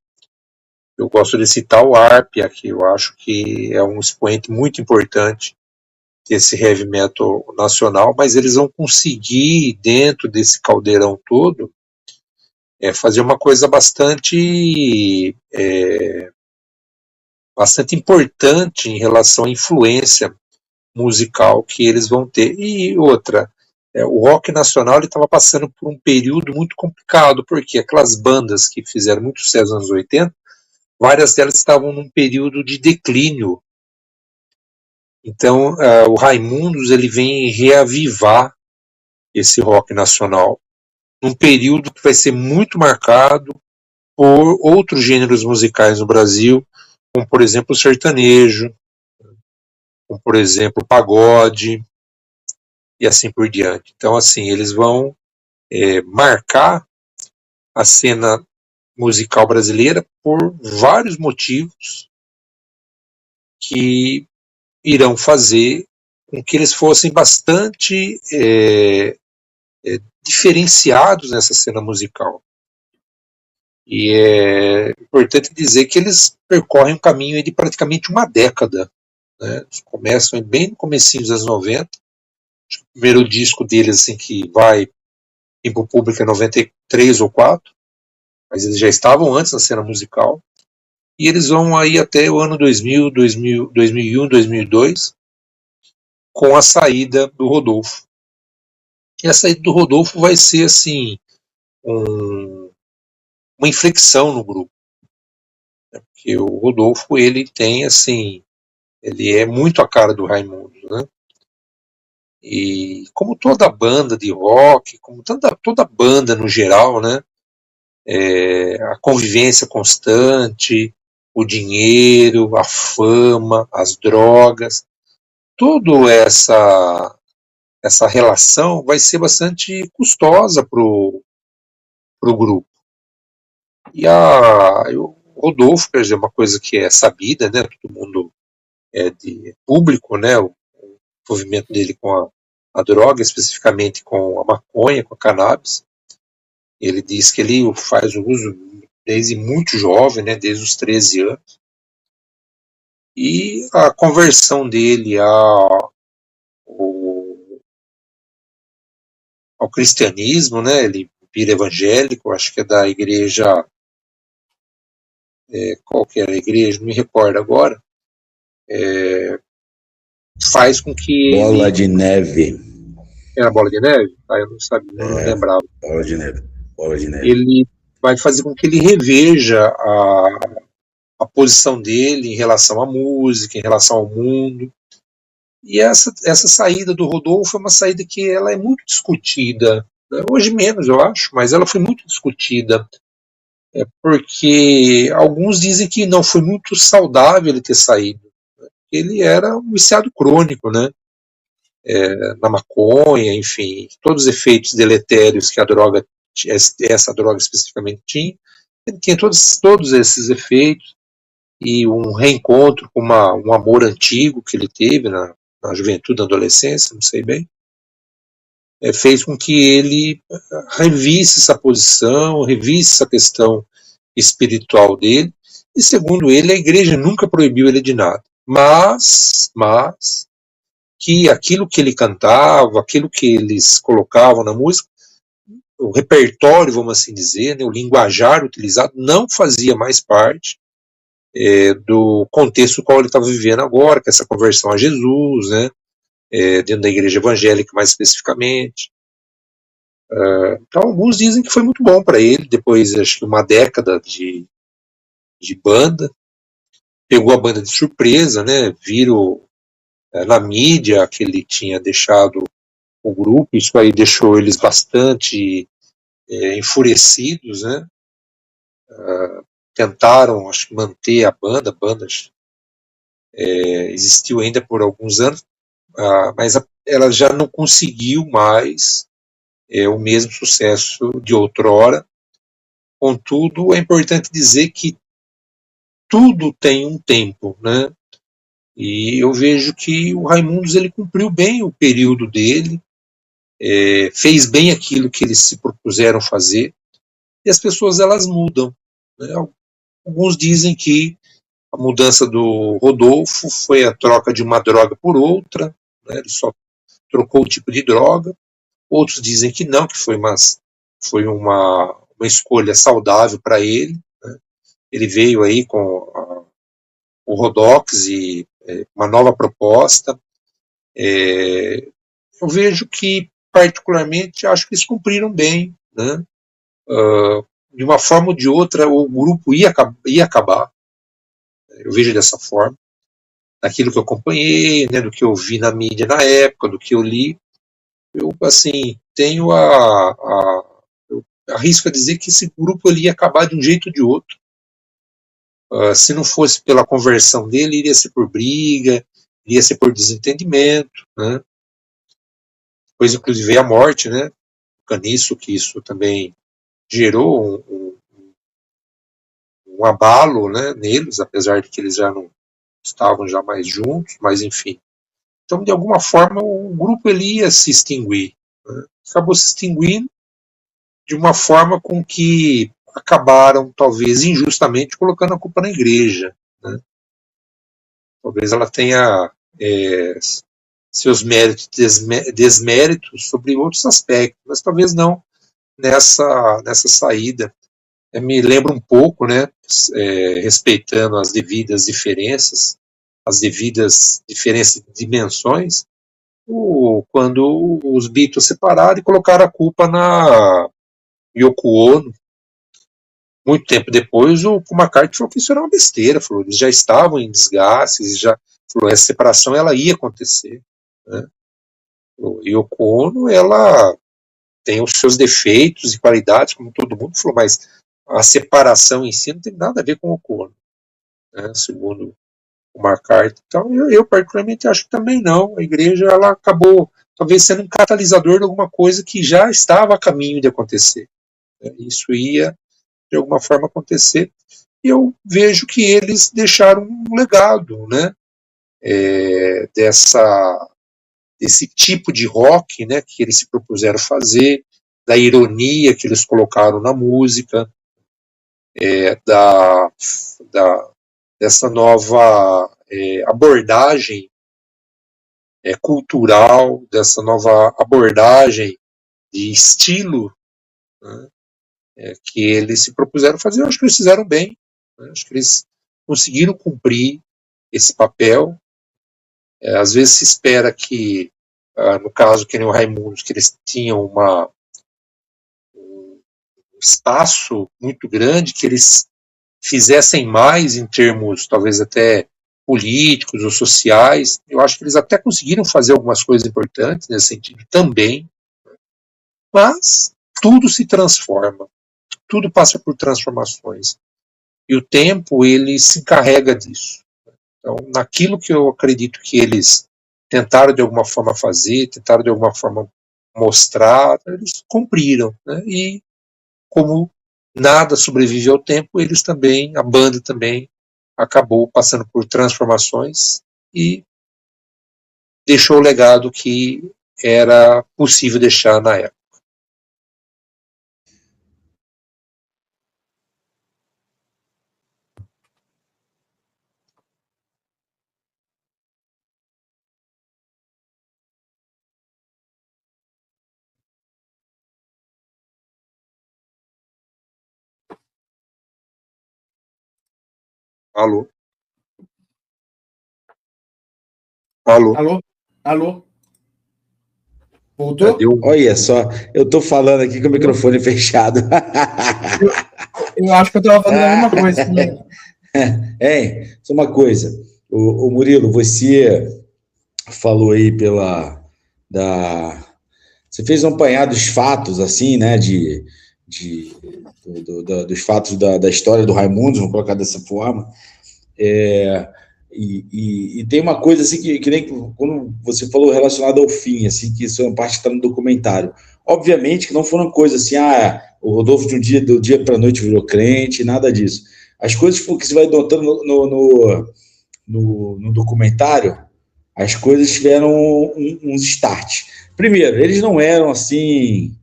Eu gosto de citar o Arpia, que eu acho que é um expoente muito importante desse heavy metal nacional, mas eles vão conseguir, dentro desse caldeirão todo, fazer uma coisa bastante bastante importante em relação à influência musical que eles vão ter. E outra, o rock nacional estava passando por um período muito complicado, porque aquelas bandas que fizeram muito sucesso nos anos 80, várias delas estavam num período de declínio. Então, o Raimundos ele vem reavivar esse rock nacional num período que vai ser muito marcado por outros gêneros musicais no Brasil, como, por exemplo, o sertanejo, como, por exemplo, o pagode, e assim por diante. Então, assim, eles vão marcar a cena musical brasileira por vários motivos que irão fazer com que eles fossem bastante diferenciados nessa cena musical. E é importante dizer que eles percorrem um caminho de praticamente uma década. Né? Eles começam bem no comecinho dos anos 90. O primeiro disco deles assim, que vai ir para o público é 93 ou 4, mas eles já estavam antes na cena musical. E eles vão aí até o ano 2000, 2001, 2002, com a saída do Rodolfo. E a saída do Rodolfo vai ser assim uma inflexão no grupo, né? Porque o Rodolfo ele tem assim, ele é muito a cara do Raimundo, né? E como toda banda de rock, como toda banda no geral, né? A convivência constante, o dinheiro, a fama, as drogas, toda essa relação vai ser bastante custosa pro grupo. E o Rodolfo, quer dizer, uma coisa que é sabida, né, todo mundo é de público, né, o envolvimento dele com a droga, especificamente com a maconha, com a cannabis. Ele diz que ele faz o uso desde muito jovem, né, desde os 13 anos. E a conversão dele ao cristianismo, né, ele vira evangélico, acho que é da igreja, qual que era a igreja, não me recordo agora, faz com que Bola de Neve. Era Bola de Neve? Eu não sabia, não lembrava. Bola de Neve. Ele vai fazer com que ele reveja a posição dele em relação à música, em relação ao mundo. E essa saída do Rodolfo é uma saída que ela é muito discutida, né? Hoje menos, eu acho, mas ela foi muito discutida, porque alguns dizem que não foi muito saudável ele ter saído. Né? Ele era um viciado crônico, né? Na maconha, enfim, todos os efeitos deletérios que a droga, essa droga especificamente tinha, ele tinha todos esses efeitos, e um reencontro com um amor antigo que ele teve na juventude, na adolescência, não sei bem, fez com que ele revisse essa posição, revisse essa questão espiritual dele, e segundo ele, a igreja nunca proibiu ele de nada, mas que aquilo que ele cantava, aquilo que eles colocavam na música, o repertório, vamos assim dizer, né, o linguajar utilizado não fazia mais parte do contexto no qual ele estava vivendo agora, que é essa conversão a Jesus, né, dentro da igreja evangélica mais especificamente. Então alguns dizem que foi muito bom para ele, depois acho que uma década de banda, pegou a banda de surpresa, né, viram na mídia que ele tinha deixado o grupo, isso aí deixou eles bastante enfurecidos, né? Tentaram, acho que, manter a banda existiu ainda por alguns anos, mas ela já não conseguiu mais o mesmo sucesso de outrora. Contudo, é importante dizer que tudo tem um tempo, né? E eu vejo que o Raimundos ele cumpriu bem o período dele, fez bem aquilo que eles se propuseram fazer, e as pessoas elas mudam, né? Alguns dizem que a mudança do Rodolfo foi a troca de uma droga por outra, né? Ele só trocou o tipo de droga. Outros dizem que não, que foi uma escolha saudável para ele, né? Ele veio aí com o Rodox e uma nova proposta. Eu vejo que, particularmente, acho que eles cumpriram bem, né? De uma forma ou de outra, o grupo ia acabar. Eu vejo dessa forma. Daquilo que eu acompanhei, né, do que eu vi na mídia na época, do que eu li, eu, assim, tenho eu arrisco a dizer que esse grupo ele ia acabar de um jeito ou de outro. Se não fosse pela conversão dele, iria ser por briga, iria ser por desentendimento, né? Depois, inclusive, veio a morte, né? Nisso, que isso também gerou um abalo, né, neles, apesar de que eles já não estavam já mais juntos, mas enfim. Então, de alguma forma, o grupo ele ia se extinguir, né? Acabou se extinguindo de uma forma com que acabaram, talvez injustamente, colocando a culpa na igreja, né? Talvez ela tenha seus méritos, desméritos sobre outros aspectos, mas talvez não nessa saída. Me lembra um pouco, né, respeitando as devidas diferenças, as devidas diferenças de dimensões, quando os Beatles separaram e colocaram a culpa na Yoko Ono. Muito tempo depois, o McCartney falou que isso era uma besteira, falou, eles já estavam em desgastes, falou, essa separação ela ia acontecer, né? Yoko Ono, ela tem os seus defeitos e qualidades, como todo mundo falou, mas a separação em si não tem nada a ver com o Yoko Ono, né? Segundo o McCartney. Então, eu particularmente acho que também não. A igreja ela acabou talvez sendo um catalisador de alguma coisa que já estava a caminho de acontecer, né? Isso ia de alguma forma acontecer. E eu vejo que eles deixaram um legado, né? Desse tipo de rock, né, que eles se propuseram fazer, da ironia que eles colocaram na música, dessa nova abordagem cultural, dessa nova abordagem de estilo, né, que eles se propuseram fazer. Eu acho que eles fizeram bem, né? Acho que eles conseguiram cumprir esse papel. Às vezes se espera que, no caso que nem o Raimundos, que eles tinham um espaço muito grande, que eles fizessem mais em termos talvez até políticos ou sociais. Eu acho que eles até conseguiram fazer algumas coisas importantes nesse sentido também, mas tudo se transforma, tudo passa por transformações, e o tempo ele se encarrega disso. Então, naquilo que eu acredito que eles tentaram de alguma forma fazer, tentaram de alguma forma mostrar, eles cumpriram, né? E como nada sobrevive ao tempo, eles também, a banda também acabou passando por transformações e deixou o legado que era possível deixar na época. Alô? Alô? Alô? Alô? Voltou? Olha só, eu tô falando aqui com o microfone fechado. Eu acho que eu tava falando a mesma coisa também. Só uma coisa. O Murilo, você falou aí você fez um apanhado dos fatos, assim, né, dos fatos da história do Raimundos, vamos colocar dessa forma. E tem uma coisa assim que nem quando você falou relacionado ao fim, assim, que isso é uma parte que está no documentário. Obviamente que não foram coisas assim, o Rodolfo do dia para a noite virou crente, nada disso. As coisas que você vai notando no documentário, as coisas tiveram uns starts. Primeiro, eles não eram assim...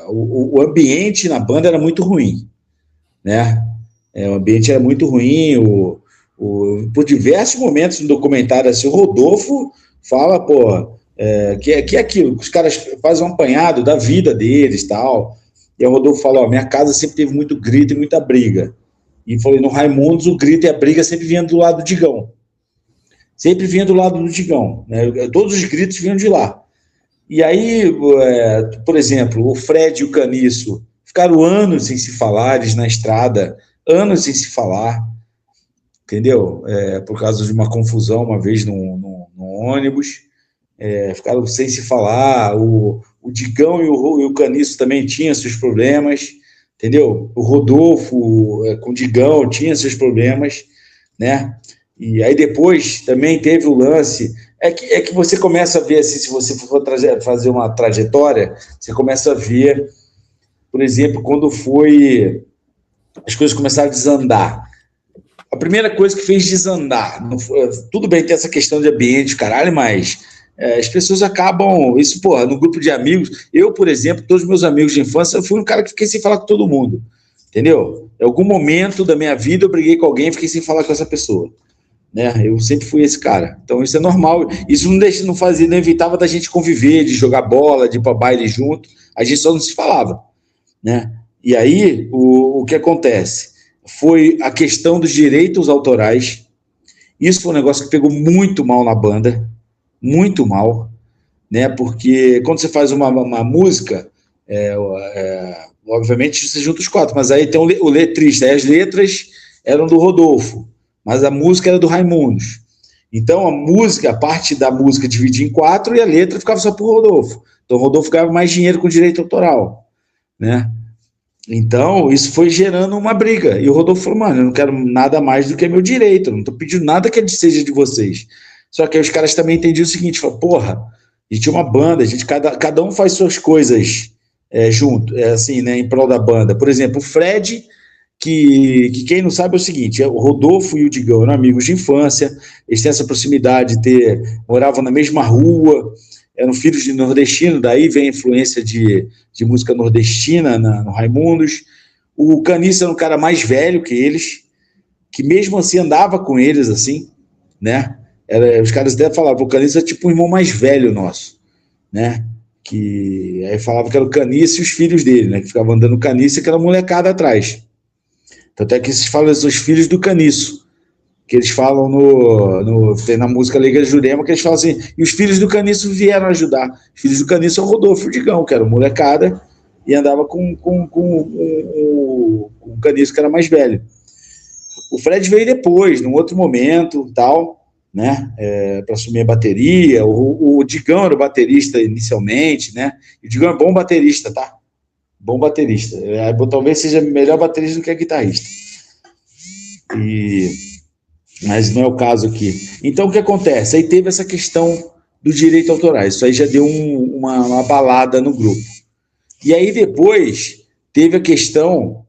o ambiente na banda era muito ruim, né? O ambiente era muito ruim, por diversos momentos no documentário, assim, o Rodolfo fala, que é aquilo, que os caras fazem um apanhado da vida deles, tal, e o Rodolfo fala, minha casa sempre teve muito grito e muita briga, E falei, no Raimundos, o grito e a briga sempre vinham do lado do Digão. Sempre vinha do lado do Digão, né? Todos os gritos vinham de lá. E aí, por exemplo, o Fred e o Caniço ficaram anos sem se falar, eles na estrada, anos sem se falar, entendeu? Por causa de uma confusão, uma vez no ônibus, ficaram sem se falar. O Digão e o Caniço também tinham seus problemas, entendeu? O Rodolfo com o Digão tinha seus problemas, né? E aí depois também teve o lance, é que você começa a ver, assim, se você for fazer uma trajetória, você começa a ver, por exemplo, quando as coisas começaram a desandar. A primeira coisa que fez desandar, tudo bem ter essa questão de ambiente, caralho, mas as pessoas acabam, isso, porra, no grupo de amigos, eu, por exemplo, todos os meus amigos de infância, eu fui um cara que fiquei sem falar com todo mundo, entendeu? Em algum momento da minha vida eu briguei com alguém e fiquei sem falar com essa pessoa. Né? Eu sempre fui esse cara, então isso é normal, isso não evitava da gente conviver, de jogar bola, de ir para baile junto, a gente só não se falava, né? E aí o que acontece foi a questão dos direitos autorais. Isso foi um negócio que pegou muito mal na banda, muito mal, né? Porque quando você faz uma música, obviamente você junta os quatro, mas aí tem o letrista, aí as letras eram do Rodolfo, mas a música era do Raimundos. Então a parte da música dividia em 4 e a letra ficava só pro Rodolfo. Então o Rodolfo ganhava mais dinheiro com direito autoral, né? Então isso foi gerando uma briga. E o Rodolfo falou, mano, eu não quero nada mais do que meu direito, eu não tô pedindo nada que ele seja de vocês. Só que aí os caras também entendiam o seguinte, falaram, porra, a gente é uma banda, cada um faz suas coisas junto, assim, né, em prol da banda. Por exemplo, o Fred, que quem não sabe é o seguinte, o Rodolfo e o Digão eram amigos de infância, eles têm essa proximidade, moravam na mesma rua, eram filhos de nordestino, daí vem a influência de música nordestina no Raimundos. O Caniço era um cara mais velho que eles, que mesmo assim andava com eles, assim, né? Os caras até falavam, o Caniço é tipo um irmão mais velho nosso, né? Que aí falava que era o Caniço e os filhos dele, né? Que ficavam andando o Caniço e aquela molecada atrás. Tanto é que eles falam os filhos do Caniço, que eles falam tem na música Liga Jurema, que eles falam assim, e os filhos do Caniço vieram ajudar. Os filhos do Caniço é o Rodolfo e o Digão, que era uma molecada, e andava com o Caniço, que era mais velho. O Fred veio depois, num outro momento, tal, né, para assumir a bateria. O Digão era o baterista inicialmente, né, e o Digão é bom baterista, tá? Bom baterista. Talvez seja melhor baterista do que guitarrista. Mas não é o caso aqui. Então, o que acontece? Aí teve essa questão do direito autoral. Isso aí já deu uma balada no grupo. E aí depois teve a questão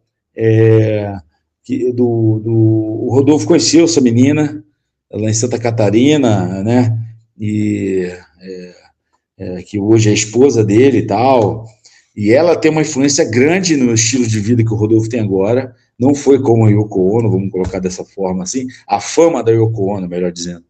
o Rodolfo conheceu essa menina lá em Santa Catarina, né? E que hoje é a esposa dele e tal. E ela tem uma influência grande no estilo de vida que o Rodolfo tem agora. Não foi como a Yoko Ono, vamos colocar dessa forma assim, a fama da Yoko Ono, melhor dizendo.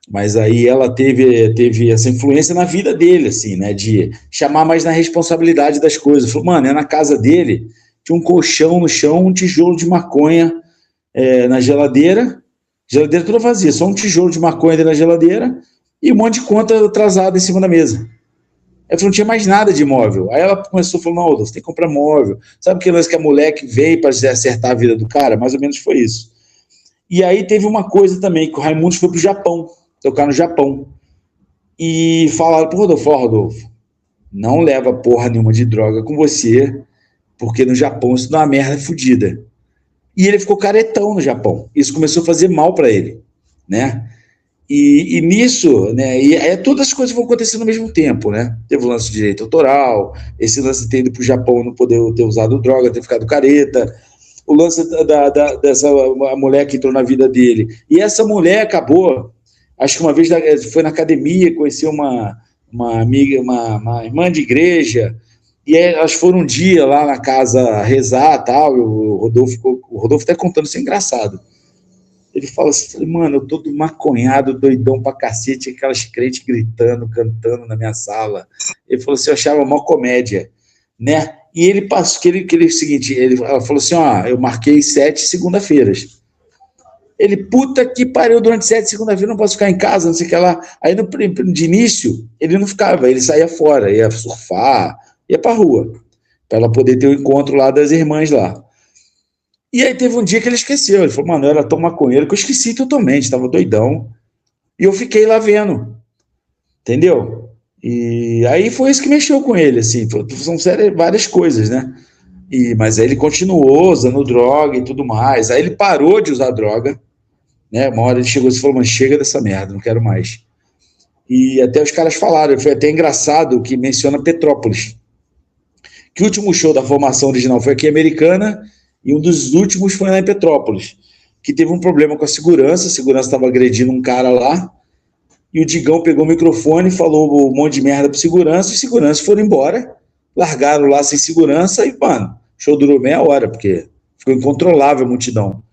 Mas aí ela teve essa influência na vida dele, assim, né, de chamar mais na responsabilidade das coisas. Falou, mano, na casa dele tinha um colchão no chão, um tijolo de maconha na geladeira toda vazia, só um tijolo de maconha na geladeira e um monte de conta atrasada em cima da mesa. Ela falou, não tinha mais nada de imóvel. Aí ela começou a falar, não, você tem que comprar móvel. Sabe aquele lance que a mulher que veio para acertar a vida do cara? Mais ou menos foi isso. E aí teve uma coisa também, que o Raimundos foi pro Japão, tocar no Japão. E falaram pro Rodolfo, não leva porra nenhuma de droga com você, porque no Japão isso dá uma merda fodida. E ele ficou caretão no Japão. Isso começou a fazer mal para ele, né? E nisso, né, todas as coisas vão acontecer no mesmo tempo, né? Teve o lance de direito autoral, esse lance de ter ido para o Japão não poder ter usado droga, ter ficado careta, o lance dessa mulher que entrou na vida dele. E essa mulher acabou, acho que uma vez foi na academia, conheceu uma amiga, uma irmã de igreja, e aí elas foram um dia lá na casa rezar e tal, e o Rodolfo até contando, isso é engraçado. Ele fala assim, mano, eu tô maconhado, doidão pra cacete, aquelas crentes gritando, cantando na minha sala. Ele falou assim, eu achava uma comédia, né? E ele passou, que ele o seguinte, ele falou assim, eu marquei 7 segunda-feiras. Ele, puta que pariu, durante 7 segunda-feira não posso ficar em casa, não sei o que lá. Aí, de início, ele não ficava, ele saía fora, ia surfar, ia pra rua, para ela poder ter o encontro lá das irmãs lá. E aí teve um dia que ele esqueceu, ele falou, mano, eu era tão maconheiro que eu esqueci totalmente, tava doidão. E eu fiquei lá vendo, entendeu? E aí foi isso que mexeu com ele, assim, são várias coisas, né? Mas aí ele continuou usando droga e tudo mais. Aí ele parou de usar droga, né? Uma hora ele chegou e falou, mano, chega dessa merda, não quero mais. E até os caras falaram, foi até engraçado que menciona Petrópolis, que o último show da formação original foi aqui em Americana e um dos últimos foi lá em Petrópolis, que teve um problema com a segurança estava agredindo um cara lá, e o Digão pegou o microfone, falou um monte de merda pro segurança, e os seguranças foram embora, largaram lá sem segurança, e, mano, o show durou meia hora, porque ficou incontrolável a multidão.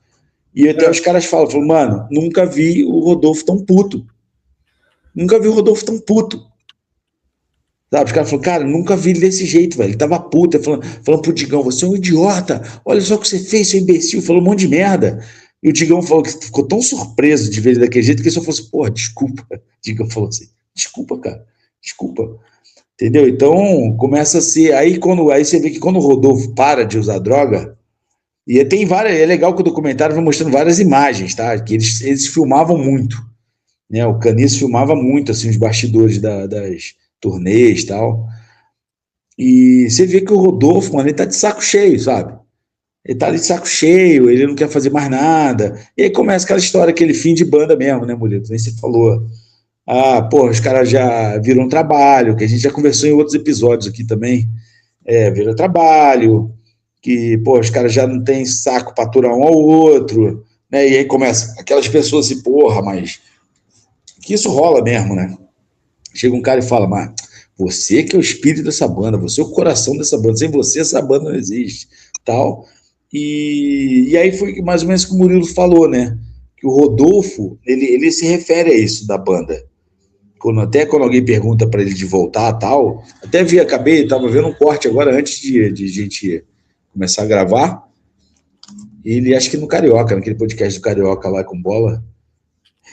E até os caras falam, mano, nunca vi o Rodolfo tão puto. Nunca vi o Rodolfo tão puto. Sabe? Os caras falaram, cara, nunca vi ele desse jeito, velho. Ele tava puto, falando pro Digão, você é um idiota, olha só o que você fez, seu imbecil, falou um monte de merda. E o Digão falou que ficou tão surpreso de ver ele daquele jeito que ele só falou assim, porra, desculpa. O Digão falou assim, desculpa, cara, desculpa. Entendeu? Então, começa a ser... Aí você vê que quando o Rodolfo para de usar droga, e tem várias... É legal que o documentário vai mostrando várias imagens, tá? Que eles filmavam muito, né? O Caniço filmava muito, assim, os bastidores das turnês e tal. E você vê que o Rodolfo, mano, ele tá de saco cheio, sabe? Ele tá de saco cheio, ele não quer fazer mais nada. E aí começa aquela história, aquele fim de banda mesmo, né, Murilo? Nem você falou. Os caras já viram trabalho, que a gente já conversou em outros episódios aqui também. Viram trabalho, que, os caras já não tem saco para aturar um ao outro, né? E aí começa aquelas pessoas assim, mas que isso rola mesmo, né? Chega um cara e fala, mas você que é o espírito dessa banda, você é o coração dessa banda, sem você essa banda não existe, tal. E aí foi mais ou menos o que o Murilo falou, né? Que o Rodolfo, ele se refere a isso da banda. Até quando alguém pergunta para ele de voltar tal, estava vendo um corte agora antes de gente começar a gravar. Ele, acho que no Carioca, naquele podcast do Carioca lá com bola,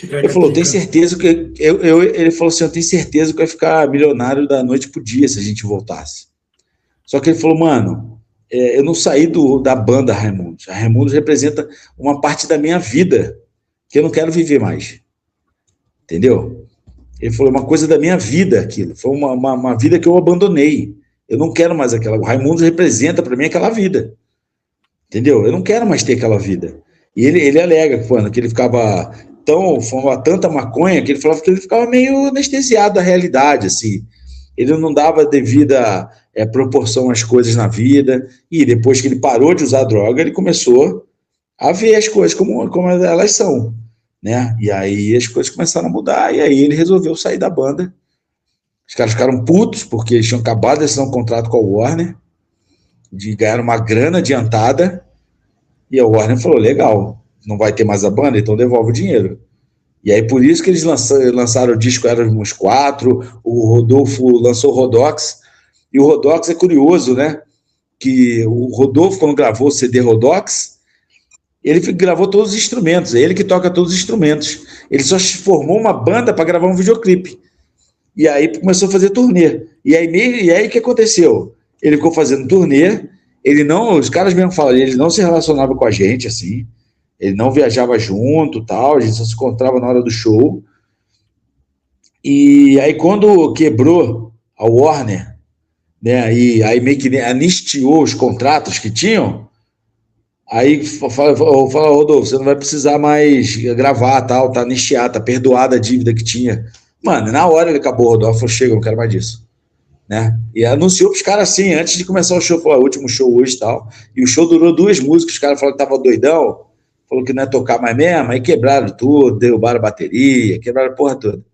ele falou, tem certeza que ele falou assim, eu tenho certeza que vai ficar milionário da noite pro dia se a gente voltasse. Só que ele falou, mano, eu não saí da banda Raimundos. A Raimundos representa uma parte da minha vida que eu não quero viver mais. Entendeu? Ele falou, uma coisa da minha vida aquilo. Foi uma vida que eu abandonei. Eu não quero mais aquela. O Raimundos representa para mim aquela vida. Entendeu? Eu não quero mais ter aquela vida. E ele alega, que ele fumava tanta maconha que ele falava que ele ficava meio anestesiado da realidade, assim. Ele não dava devida proporção às coisas na vida, e depois que ele parou de usar droga, ele começou a ver as coisas como elas são, né? E aí as coisas começaram a mudar, e aí ele resolveu sair da banda. Os caras ficaram putos, porque eles tinham acabado de assinar um contrato com a Warner, de ganhar uma grana adiantada, e a Warner falou, legal, não vai ter mais a banda, então devolve o dinheiro. E aí por isso que eles lançaram o disco Éramos 4, o Rodolfo lançou o Rodox, e o Rodox é curioso, né? Que o Rodolfo, quando gravou o CD Rodox, ele gravou todos os instrumentos, é ele que toca todos os instrumentos. Ele só formou uma banda para gravar um videoclipe. E aí começou a fazer turnê. E aí o que aconteceu? Ele ficou fazendo turnê, os caras mesmo falam, ele não se relacionava com a gente, assim, ele não viajava junto, tal, a gente só se encontrava na hora do show. E aí quando quebrou a Warner, né, aí meio que anistiou os contratos que tinham, aí fala, Rodolfo, você não vai precisar mais gravar, tal, tá anistiado, tá perdoada a dívida que tinha. Mano, na hora ele acabou, o Rodolfo falou, chega, eu não quero mais disso. Né? E anunciou pros caras assim, antes de começar o show, falou, o último show hoje e tal. E o show durou 2 músicas, os caras falaram que tava doidão, falou que não ia tocar mais mesmo, aí quebraram tudo, derrubaram a bateria, quebraram a porra toda.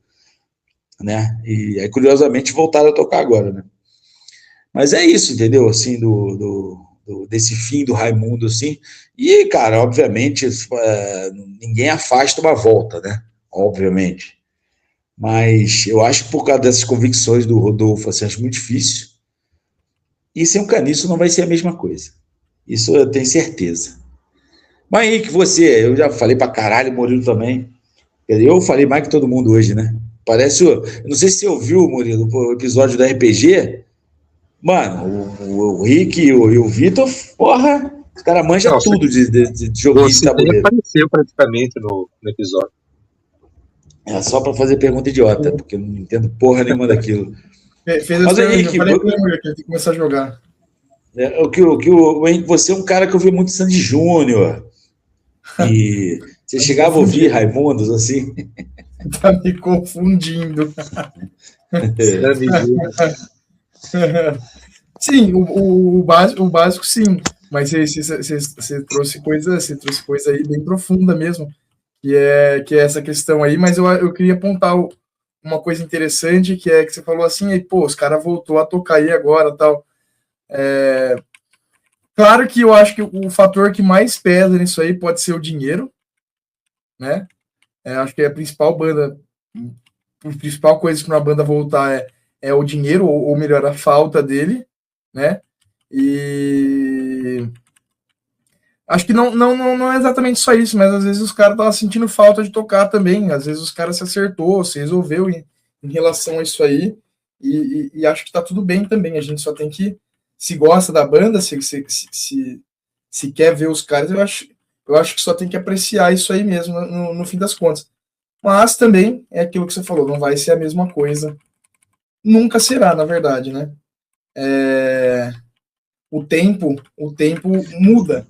Né? E aí, curiosamente, voltaram a tocar agora, né? Mas é isso, entendeu? Assim, desse fim do Raimundo, assim. E, cara, obviamente, ninguém afasta uma volta, né? Obviamente. Mas eu acho que por causa dessas convicções do Rodolfo, assim, acho muito difícil. E sem o Caniço não vai ser a mesma coisa. Isso eu tenho certeza. Mas Henrique, eu já falei pra caralho, Murilo também. Eu falei mais que todo mundo hoje, né? Parece. Eu não sei se você ouviu, Murilo, o episódio do RPG. Mano, o Rick e o Vitor, porra, os caras manjam tudo de joguinho de tabuleiro. Você apareceu praticamente no episódio. É só pra fazer pergunta idiota, porque eu não entendo porra nenhuma daquilo. Fez as Henrique, eu falei pro Henrique que ele tem que começar a jogar. O Henrique, você é um cara que eu vi muito Sandy Júnior. E você chegava a ouvir Raimundos assim? Tá me confundindo. Sim, o básico sim, mas você trouxe coisa aí bem profunda mesmo, que é essa questão aí, mas eu queria apontar uma coisa interessante, que é que você falou assim, aí, pô, os caras voltou a tocar aí agora, tal. Claro que eu acho que o fator que mais pesa nisso aí pode ser o dinheiro, né? Acho que a principal coisa para uma banda voltar é o dinheiro, ou melhor, a falta dele, né? E acho que não é exatamente só isso, mas às vezes os caras estavam sentindo falta de tocar também, às vezes os caras se resolveu em relação a isso aí, e acho que tá tudo bem também, a gente só tem que, se gosta da banda, se quer ver os caras, eu acho que só tem que apreciar isso aí mesmo, no fim das contas. Mas também é aquilo que você falou, não vai ser a mesma coisa. Nunca será, na verdade, né? O tempo muda.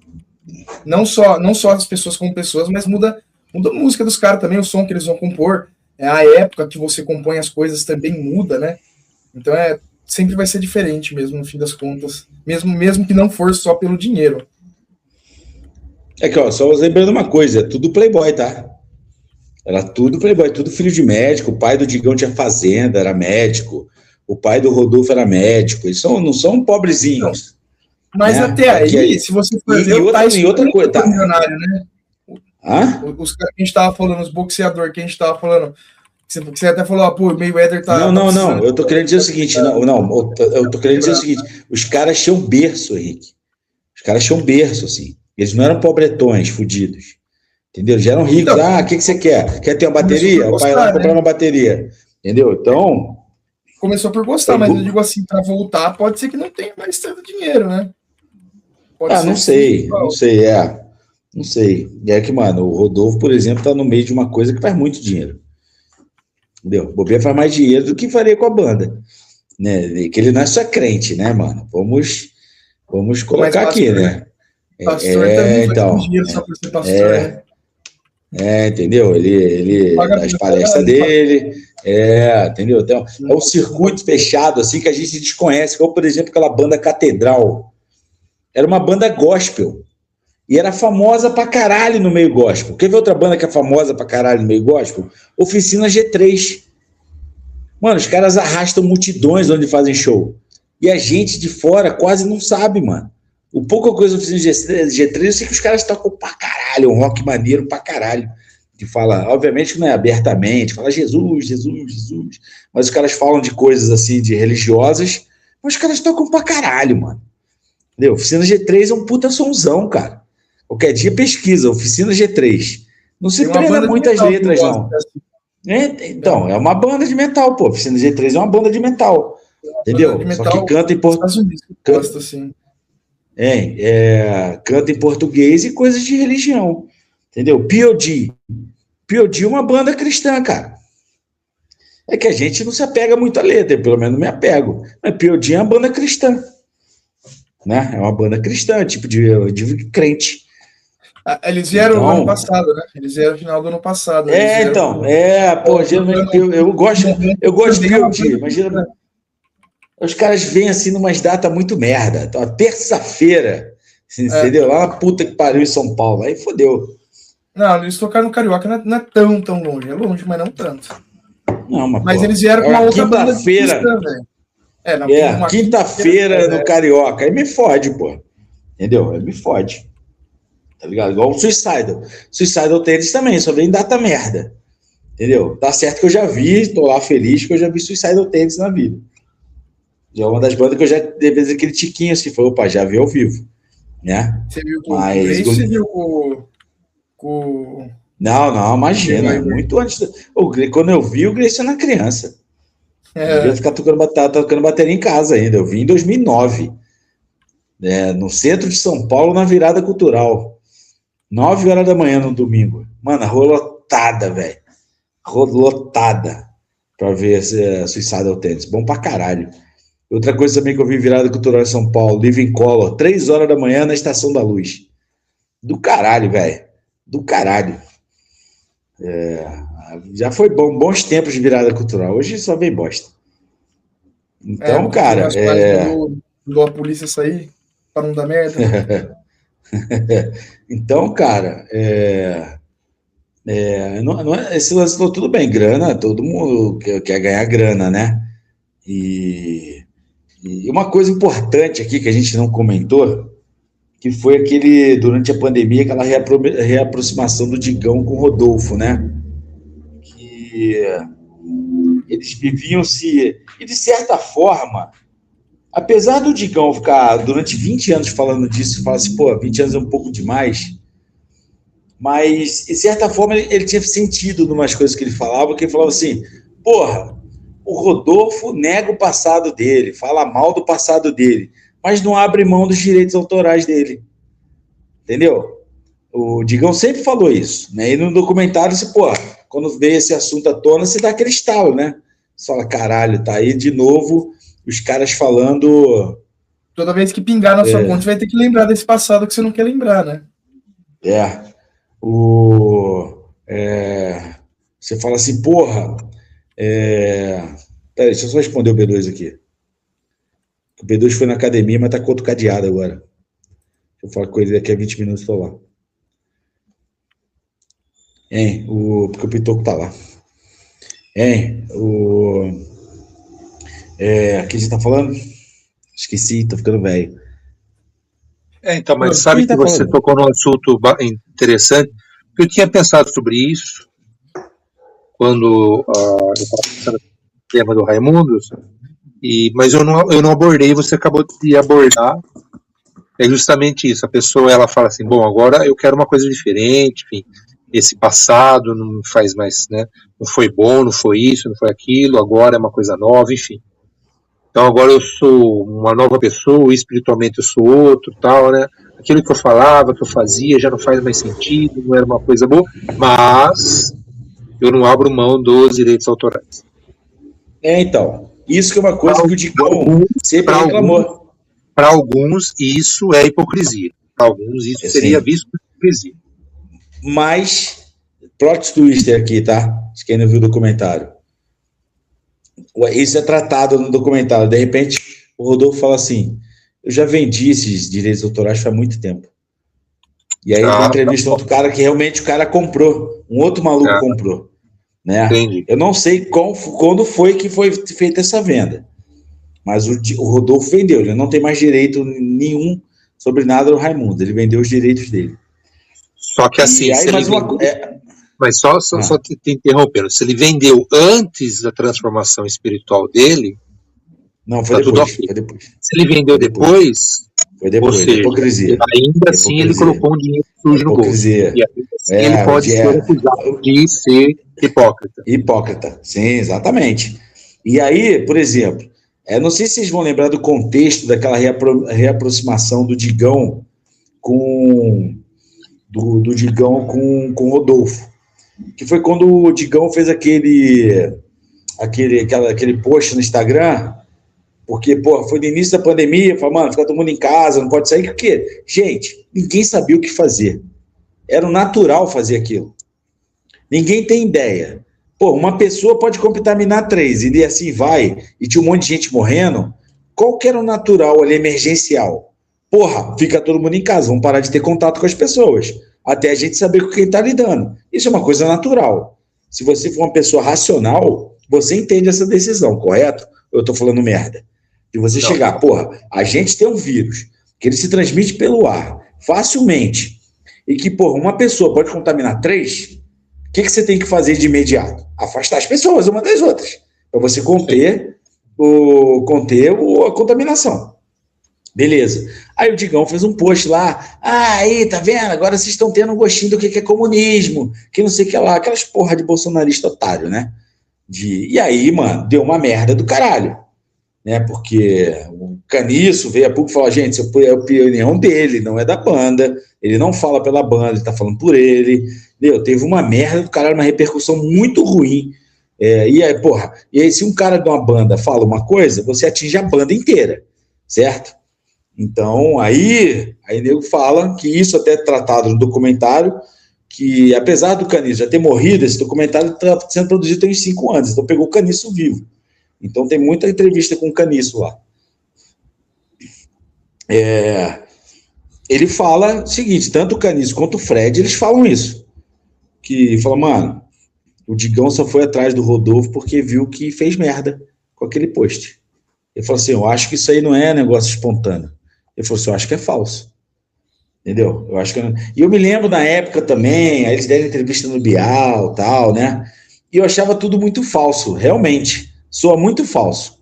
Não só as pessoas como pessoas, mas muda a música dos caras também, o som que eles vão compor, a época que você compõe as coisas também muda, né? Então sempre vai ser diferente mesmo, no fim das contas. Mesmo que não for só pelo dinheiro. Só lembrando uma coisa, é tudo playboy, tá? Era tudo playboy, tudo filho de médico. O pai do Digão tinha fazenda, era médico. O pai do Rodolfo era médico. Eles não são pobrezinhos. Mas, né? Até aí, se você for ver, outra coisa, tá? Milionário, né? Os caras que a gente tava falando, os boxeadores que a gente tava falando, você até falou, pô, o Mayweather tá... Não, eu tô querendo dizer o seguinte, eu tô querendo dizer o seguinte, os caras tinham berço, Henrique. Os caras tinham berço, assim. Eles não eram pobretões, fudidos. Entendeu? Já eram ricos. Então, o que você quer? Quer ter uma bateria? O pai lá comprar uma bateria. Entendeu? Então... Começou por gostar, mas eu digo assim, para voltar, pode ser que não tenha mais tanto dinheiro, né? Não sei. Não sei. É que, mano, o Rodolfo, por exemplo, tá no meio de uma coisa que faz muito dinheiro. Entendeu? O Bobeia faz mais dinheiro do que faria com a banda. Né? Que ele não é só crente, né, mano? Vamos colocar aqui, né? Pastor também faz dinheiro só por ser pastor, né? Entendeu? Ele as palestras dele, entendeu? Então, é um circuito fechado, assim, que a gente desconhece, como, por exemplo, aquela banda Catedral. Era uma banda gospel, e era famosa pra caralho no meio gospel. Quer ver outra banda que é famosa pra caralho no meio gospel? Oficina G3. Mano, os caras arrastam multidões onde fazem show, e a gente de fora quase não sabe, mano. O pouca coisa do Oficina G3, eu sei que os caras tocam pra caralho, um rock maneiro pra caralho. Que fala, obviamente que não é abertamente, fala Jesus, mas os caras falam de coisas assim, de religiosas, mas os caras tocam pra caralho, mano. Entendeu? Oficina G3 é um puta sonzão, cara. Qualquer dia pesquisa, Oficina G3. Não se prenda muitas letras, não. Então, é uma banda de metal, pô. Oficina G3 é uma banda de metal. Entendeu? Só que canta em português. Canta em português e coisas de religião. Entendeu? P.O.D. P.O.D. é uma banda cristã, cara. É que a gente não se apega muito à letra, pelo menos não me apego. Mas P.O.D. é uma banda cristã. Né? É uma banda cristã, tipo de crente. Eles vieram no ano passado, né? Eles vieram no final do ano passado. Geralmente eu gosto de P.O.D., mas geralmente os caras vêm assim numas datas muito merda. Então, terça-feira, entendeu? Lá na puta que pariu em São Paulo. Aí fodeu. Não, eles tocaram no Carioca, não é tão longe. É longe, mas não tanto. Não, mas eles vieram com uma outra banda de cristã, velho. Quinta-feira no Carioca. Aí me fode, pô. Entendeu? Aí me fode. Tá ligado? Igual o Suicidal Tendencies também, só vem data merda. Entendeu? Tá certo que eu já vi, tô lá feliz que eu já vi Suicidal Tendencies na vida. E é uma das bandas que eu já devia aquele tiquinho assim, falou, opa, já vi ao vivo, né? Você viu com o Grace, você viu com... Não, imagina, muito antes. Quando eu vi, o Grace era criança. Eu devia ficar tocando bateria em casa ainda. Eu vi em 2009, no centro de São Paulo, na virada cultural. 9 horas da manhã no domingo. Mano, a rua lotada, velho. Rua lotada pra ver Suicidal Tendencies. Bom pra caralho. Outra coisa também que eu vi virada cultural em São Paulo, Living Color, 3 horas da manhã na Estação da Luz. Do caralho, velho. Do caralho. Já foi bons tempos de virada cultural. Hoje só vem bosta. Então, cara... Do a polícia sair para não dar merda. Então, cara... esse lance tudo bem, grana, todo mundo quer ganhar grana, né? E uma coisa importante aqui que a gente não comentou, que foi durante a pandemia, aquela reaproximação do Digão com o Rodolfo, né? Que eles viviam e de certa forma, apesar do Digão ficar durante 20 anos falando disso, falar assim, 20 anos é um pouco demais, mas de certa forma ele tinha sentido em umas coisas que ele falava assim, o Rodolfo nega o passado dele, fala mal do passado dele, mas não abre mão dos direitos autorais dele. Entendeu? O Digão sempre falou isso, né? E no documentário, quando veio esse assunto à tona, você dá aquele estalo, né? Você fala, caralho, tá aí de novo os caras falando... Toda vez que pingar na sua conta, vai ter que lembrar desse passado que você não quer lembrar, né? Você fala assim, Peraí, deixa eu só responder o B2 aqui. O B2 foi na academia, mas tá com outro cadeado agora. Eu falo com ele daqui a 20 minutos, tô lá. Porque o Pitoco tá lá. O que a gente tá falando? Esqueci, tô ficando velho. Então, mas sabe que você tocou num assunto interessante. Eu tinha pensado sobre isso quando eu estava pensando no tema do Raimundos, mas eu não abordei, você acabou de abordar. É justamente isso. A pessoa ela fala assim, agora eu quero uma coisa diferente, enfim, esse passado não faz mais, né? Não foi bom, não foi isso, não foi aquilo, agora é uma coisa nova, enfim. Então agora eu sou uma nova pessoa, espiritualmente eu sou outro, tal, né? Aquilo que eu falava, que eu fazia, já não faz mais sentido, não era uma coisa boa, mas eu não abro mão dos direitos autorais. Então, isso que é uma coisa que o Digão sempre reclamou. Para alguns, isso é hipocrisia. Para alguns, isso seria visto como hipocrisia. Mas, plot twister aqui, tá? Quem não viu o documentário. Isso é tratado no documentário. De repente, o Rodolfo fala assim, eu já vendi esses direitos autorais faz muito tempo. E aí, na entrevista, outro cara que realmente o cara comprou. Um outro maluco comprou. Né? Entendi. Eu não sei quando foi que foi feita essa venda. Mas o Rodolfo vendeu. Ele não tem mais direito nenhum sobre nada do Raimundo. Ele vendeu os direitos dele. Só que assim... Mas só te interrompendo. Se ele vendeu antes da transformação espiritual dele... Não, foi depois. Foi depois. Se ele vendeu depois... Foi depois, ou seja, hipocrisia. Ainda assim ele colocou um dinheiro sujo no bolso. E ainda assim ele pode ser acusado de ser hipócrita. Hipócrita, sim, exatamente. E aí, por exemplo, não sei se vocês vão lembrar do contexto daquela reaproximação do Digão do Digão com o Rodolfo. Que foi quando o Digão fez aquele post no Instagram... Porque, foi no início da pandemia, falou, mano, fica todo mundo em casa, não pode sair, porque, gente, ninguém sabia o que fazer. Era o natural fazer aquilo. Ninguém tem ideia. Uma pessoa pode contaminar 3, e assim vai, e tinha um monte de gente morrendo. Qual que era o natural ali, emergencial? Fica todo mundo em casa, vamos parar de ter contato com as pessoas, até a gente saber com quem está lidando. Isso é uma coisa natural. Se você for uma pessoa racional, você entende essa decisão, correto? Eu estou falando merda. De você chegar, a gente tem um vírus, que ele se transmite pelo ar, facilmente, e que, uma pessoa pode contaminar 3, o que você tem que fazer de imediato? Afastar as pessoas uma das outras, para você conter conter a contaminação. Beleza. Aí o Digão fez um post lá, aí, tá vendo? Agora vocês estão tendo um gostinho do que é comunismo, que não sei o que lá, aquelas porra de bolsonarista otário, né? E aí, mano, deu uma merda do caralho, né? Porque o Caniço veio a público e falou, gente, isso é a opinião dele, não é da banda, ele não fala pela banda, ele tá falando por ele, entendeu? Teve uma merda do caralho, uma repercussão muito ruim. E aí, se um cara de uma banda fala uma coisa, você atinge a banda inteira, certo? Então, aí nego fala que isso até é tratado no documentário, que apesar do Caniço já ter morrido, esse documentário está sendo produzido tem uns 5 anos, então pegou o Caniço vivo. Então tem muita entrevista com o Caniço lá. Ele fala o seguinte, tanto o Caniço quanto o Fred, eles falam isso. Que falam, mano, o Digão só foi atrás do Rodolfo porque viu que fez merda com aquele post. Ele falou assim, eu acho que isso aí não é negócio espontâneo. Ele falou assim, eu acho que é falso. Entendeu? Eu acho que E eu me lembro na época também, aí eles deram entrevista no Bial, tal, né? E eu achava tudo muito falso, realmente. Soa muito falso.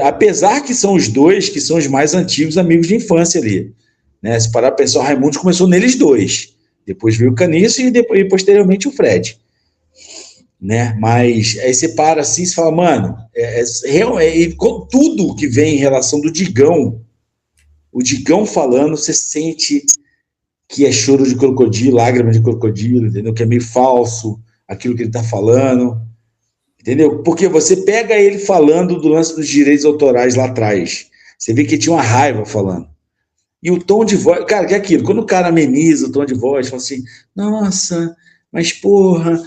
Apesar que são os dois que são os mais antigos amigos de infância ali. Né? Se parar para pensar, o Raimundos começou neles dois. Depois veio o Caniço e posteriormente o Fred. Né? Mas aí você para assim e fala, mano, com tudo que vem em relação do Digão, o Digão falando, você sente que é choro de crocodilo, lágrima de crocodilo, entendeu? Que é meio falso aquilo que ele tá falando, entendeu? Porque você pega ele falando do lance dos direitos autorais lá atrás, você vê que tinha uma raiva falando. E o tom de voz, cara, que é aquilo, quando o cara ameniza o tom de voz, fala assim, nossa, mas porra,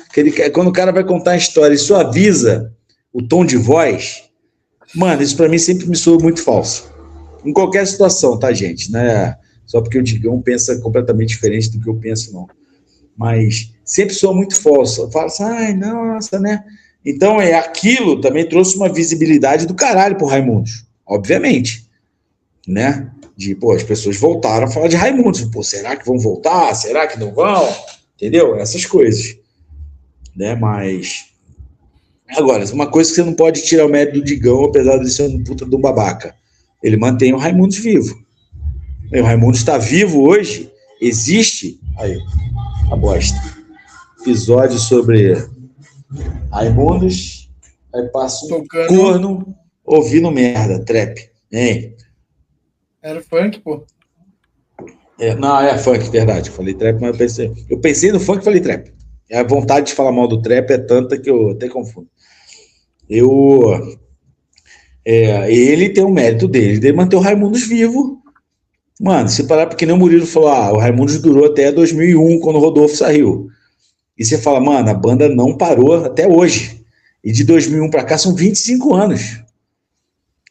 quando o cara vai contar a história e suaviza o tom de voz, mano, isso pra mim sempre me soa muito falso. Em qualquer situação, tá, gente? Né? Só porque o Digão pensa completamente diferente do que eu penso, não. Mas sempre soa muito falso. Fala assim, ai, nossa, né? Então, aquilo também trouxe uma visibilidade do caralho pro Raimundos. Obviamente. Né? As pessoas voltaram a falar de Raimundos. Pô, será que vão voltar? Será que não vão? Entendeu? Essas coisas. Né? Mas... Agora, uma coisa que você não pode tirar o mérito do Digão, apesar de ser um puta de um babaca. Ele mantém o Raimundos vivo. O Raimundos está vivo hoje, existe. Aí, a bosta. Episódio sobre Raimundos, aí passa um corno ouvindo merda, trap. Hein? Era funk, pô. Não, é funk, verdade. Eu falei trap, mas eu pensei no funk e falei trap. A vontade de falar mal do trap é tanta que eu até confundo. Ele tem o mérito dele, de manter o Raimundos vivo. Mano, se parar, porque nem o Murilo falou, o Raimundos durou até 2001, quando o Rodolfo saiu. E você fala, mano, a banda não parou até hoje. E de 2001 pra cá são 25 anos.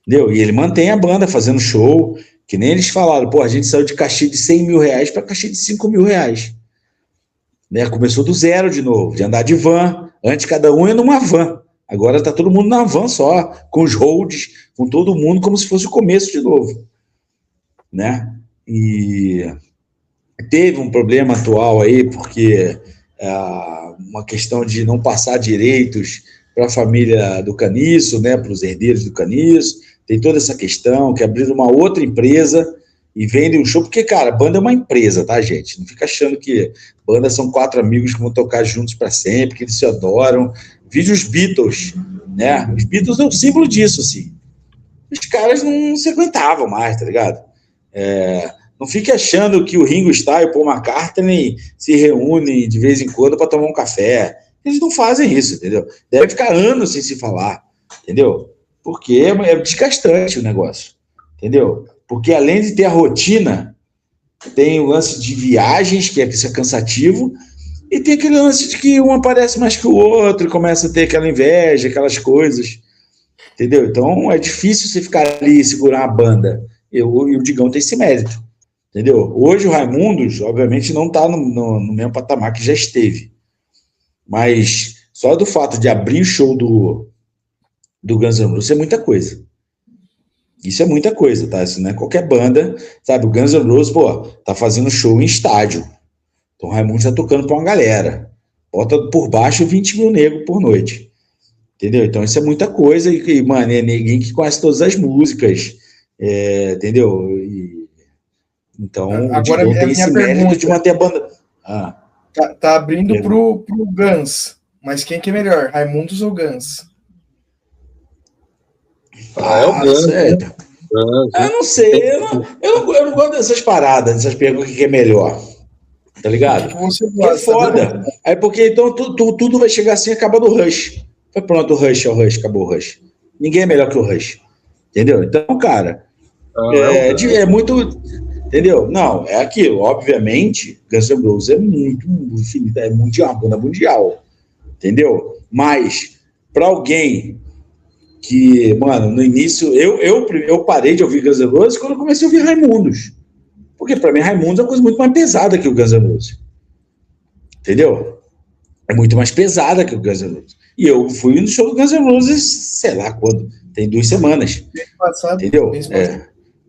Entendeu? E ele mantém a banda fazendo show, que nem eles falaram, a gente saiu de cachê de 100 mil reais pra cachê de 5 mil reais. Né? Começou do zero de novo, de andar de van. Antes cada um ia numa van. Agora tá todo mundo na van só, com os holds, com todo mundo, como se fosse o começo de novo. Né? E teve um problema atual aí, porque uma questão de não passar direitos para a família do Caniço, né, para os herdeiros do Caniço, tem toda essa questão, que abriram uma outra empresa e vendem um show, porque, cara, banda é uma empresa, tá, gente? Não fica achando que banda são 4 amigos que vão tocar juntos para sempre, que eles se adoram. Vídeo os Beatles, né? Os Beatles é um símbolo disso, assim. Os caras não se aguentavam mais, tá ligado? Não fique achando que o Ringo Starr e o Paul McCartney se reúnem de vez em quando para tomar um café. Eles não fazem isso, entendeu? Deve ficar anos sem se falar, entendeu? Porque é desgastante o negócio, entendeu? Porque além de ter a rotina, tem o lance de viagens, que isso é cansativo, e tem aquele lance de que um aparece mais que o outro, e começa a ter aquela inveja, aquelas coisas, entendeu? Então é difícil você ficar ali e segurar a banda. E o Digão tem esse mérito, entendeu? Hoje o Raimundos, obviamente, não está no mesmo patamar que já esteve. Mas só do fato de abrir o show do Guns N' Roses é muita coisa. Isso é muita coisa, tá? Isso não é qualquer banda, sabe? O Guns N' Roses, tá fazendo show em estádio. Então o Raimundos tá tocando pra uma galera. Bota por baixo 20 mil negros por noite. Entendeu? Então isso é muita coisa e mano, é ninguém que conhece todas as músicas, entendeu? Então agora o tem esse mérito de manter a banda. Tá abrindo pro Guns, mas quem que é melhor, Raimundos ou Guns? É o Guns. Certo. Eu não sei, eu não gosto dessas paradas, dessas perguntas que é melhor. Tá ligado? É foda. Aí porque então tudo vai chegar assim e acaba no Rush. Foi pronto, o Rush, acabou o Rush. Ninguém é melhor que o Rush. Entendeu? Então, cara, é muito. Entendeu? Não, é aquilo. Obviamente, Guns N' Roses é muito infinito, é mundial, uma banda mundial. Entendeu? Mas, pra alguém que, mano, no início, eu parei de ouvir Guns N' Roses quando eu comecei a ouvir Raimundos. Porque pra mim, Raimundos é uma coisa muito mais pesada que o Guns N' Roses. Entendeu? É muito mais pesada que o Guns N' Roses. E eu fui no show do Guns N' Roses, sei lá quando, tem 2 semanas. Entendeu?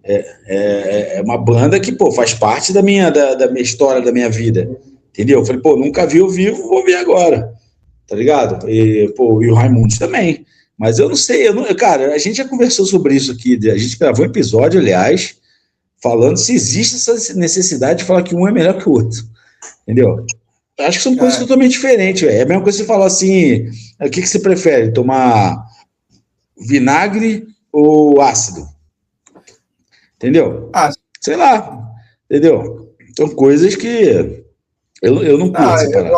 É uma banda que, pô, faz parte da minha história, da minha vida. Entendeu? Eu falei, pô, nunca vi ao vivo, vou ver agora. Tá ligado? E o Raimundos também. Mas eu não sei, cara, a gente já conversou sobre isso aqui, a gente gravou um episódio, aliás, falando se existe essa necessidade de falar que um é melhor que o outro. Entendeu? Acho que são coisas totalmente diferentes, velho. É a mesma coisa que você falar assim, o que você prefere, tomar vinagre ou ácido? Entendeu? Sei lá, entendeu? São coisas que eu não curto essa parada.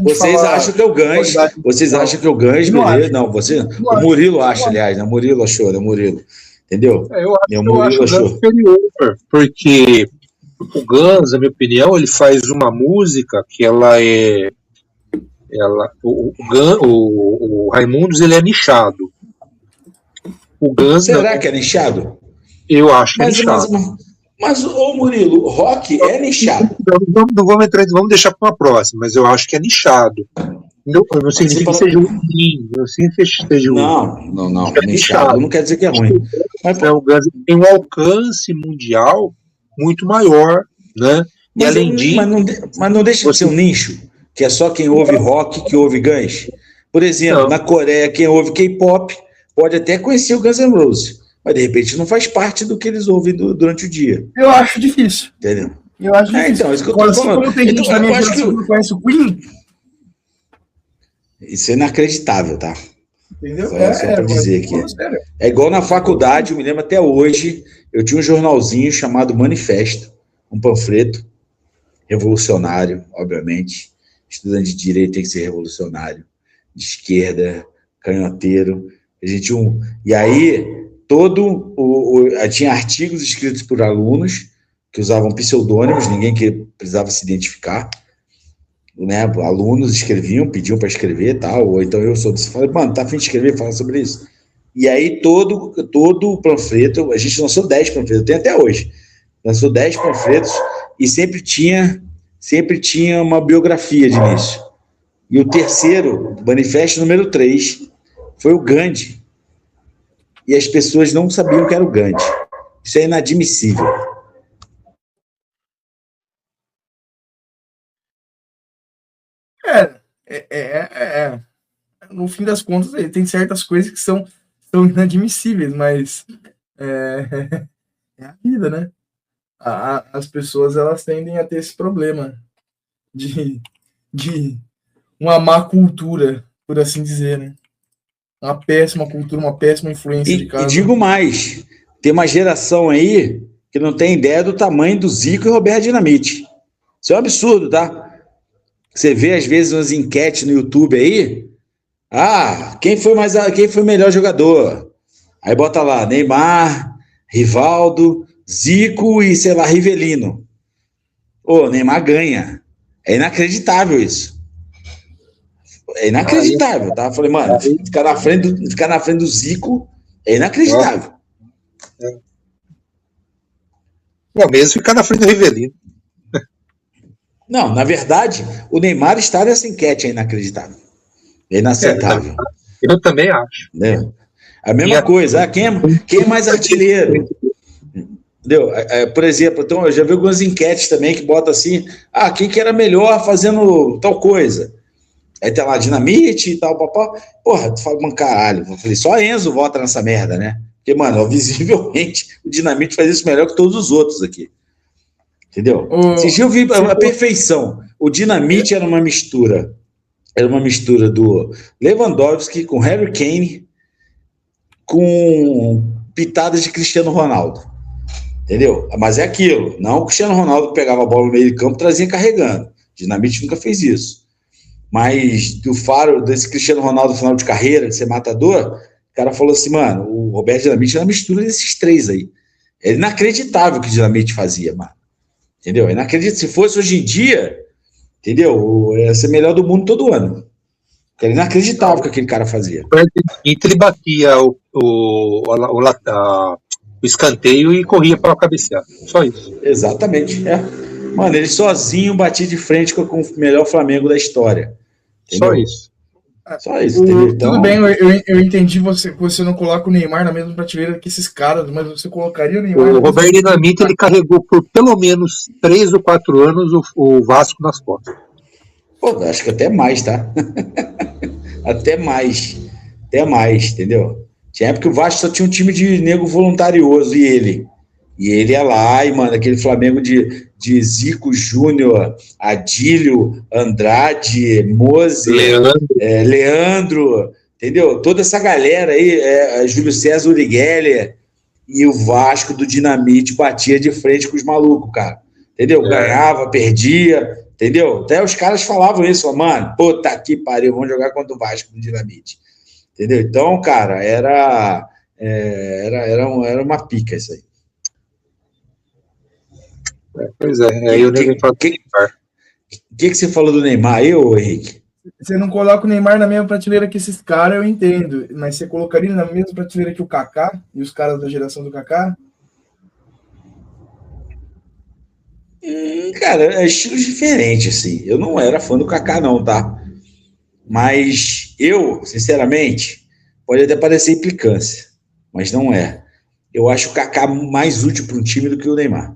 Vocês acham que eu ganho, vocês acham que eu ganho, beleza? Não, o Murilo acha, aliás, né? O Murilo achou, né? O Murilo, entendeu? Eu acho superior, porque o Guns, na minha opinião, ele faz uma música que o Raimundos, ele é nichado. O Guns será que é nichado? Eu acho que é nichado. Mas ô Murilo, o rock é nichado. Não vamos entrar, vamos deixar para uma próxima, mas eu acho que é nichado. Não significa que seja ruim. Não significa que seja ruim. Não. Nichado não quer dizer que é ruim. Mas o Guns tem um alcance mundial muito maior, né? E além disso. Mas não deixa de ser um nicho, que é só quem ouve rock que ouve Guns. Por exemplo, na Coreia, quem ouve K-pop pode até conhecer o Guns N' Roses, mas de repente não faz parte do que eles ouvem durante o dia. Eu acho difícil. Entendeu? Eu acho difícil. Então, isso que eu tô falando. Como tem gente na minha geração que não conhece o Queen. Isso é inacreditável, tá? Entendeu? Só para dizer aqui. É igual na faculdade, eu me lembro até hoje, eu tinha um jornalzinho chamado Manifesto, um panfleto revolucionário, obviamente. Estudante de direito tem que ser revolucionário, de esquerda, canhoteiro. E aí, tinha artigos escritos por alunos que usavam pseudônimos, ninguém que precisava se identificar. Né, alunos escreviam, pediam para escrever e tal, ou então eu falei, mano, tá a fim de escrever, falar sobre isso. E aí todo o panfleto, a gente lançou 10 panfletos, eu tenho até hoje, lançou 10 panfletos e sempre tinha uma biografia de início. E o terceiro, manifesto número 3, foi o Gandhi. E as pessoas não sabiam que era o Gandhi. Isso é inadmissível. No fim das contas, tem certas coisas que são inadmissíveis, mas é a vida, né? As pessoas, elas tendem a ter esse problema de uma má cultura, por assim dizer, né? Uma péssima cultura, uma péssima influência de casa. E digo mais, tem uma geração aí que não tem ideia do tamanho do Zico e Roberto Dinamite. Isso é um absurdo, tá? Você vê, às vezes, umas enquetes no YouTube aí. Quem foi o melhor jogador? Aí bota lá, Neymar, Rivaldo, Zico e, sei lá, Rivelino. Neymar ganha. É inacreditável isso. É inacreditável, tá? Eu falei, mano, ficar na frente do Zico é inacreditável. Mesmo ficar na frente do Rivelino. Não, na verdade, o Neymar está nessa enquete é inacreditável. É inaceitável. Eu também acho. Entendeu? A mesma coisa. Quem é mais artilheiro? Entendeu? Por exemplo, então, eu já vi algumas enquetes também que botam assim, quem que era melhor fazendo tal coisa? Aí tem lá Dinamite e tal, papá. Porra, tu fala, mano, caralho. Eu falei, só Enzo vota nessa merda, né? Porque, mano, visivelmente, o Dinamite faz isso melhor que todos os outros aqui. Entendeu? Esses dias eu vi a perfeição. O Dinamite era uma mistura. Era uma mistura do Lewandowski com Harry Kane com pitadas de Cristiano Ronaldo. Entendeu? Mas é aquilo. Não o Cristiano Ronaldo pegava a bola no meio de campo e trazia carregando. Dinamite nunca fez isso. Mas do faro desse Cristiano Ronaldo no final de carreira, de ser matador, o cara falou assim, mano, o Roberto Dinamite é uma mistura desses três aí. É inacreditável o que o Dinamite fazia, mano. Entendeu? É inacreditável. Se fosse hoje em dia, entendeu? Ia ser melhor do mundo todo ano. Era inacreditável o que aquele cara fazia. Ele batia o escanteio e corria para cabecear. Só isso. Exatamente. Mano, ele sozinho batia de frente com o melhor Flamengo da história. Entendeu? Só isso. Só isso, entendeu? Então, tudo bem, eu entendi você não coloca o Neymar na mesma prateleira que esses caras, mas você colocaria o Neymar. O Roberto Dinamite, ele carregou por pelo menos 3 ou 4 anos o Vasco nas costas. Pô, acho que até mais, tá? Até mais, entendeu? Tinha época que o Vasco só tinha um time de nego voluntarioso e ele ia lá e, mano, aquele Flamengo de Zico Júnior, Adílio, Andrade, Mose, Leandro, entendeu? Toda essa galera aí, Júlio César Urigeller, e o Vasco do Dinamite batia de frente com os malucos, cara. Entendeu? Ganhava, perdia, entendeu? Até os caras falavam isso, mano, puta que pariu, vamos jogar contra o Vasco do Dinamite. Entendeu? Então, cara, era uma pica isso aí. Pois é, aí o Neymar. O que você falou do Neymar aí, ô Henrique? Você não coloca o Neymar na mesma prateleira que esses caras, eu entendo. Mas você colocaria na mesma prateleira que o Kaká e os caras da geração do Kaká? Cara, é estilos diferentes, assim. Eu não era fã do Kaká, não, tá? Mas eu, sinceramente, pode até parecer implicância, mas não é. Eu acho o Kaká mais útil para um time do que o Neymar.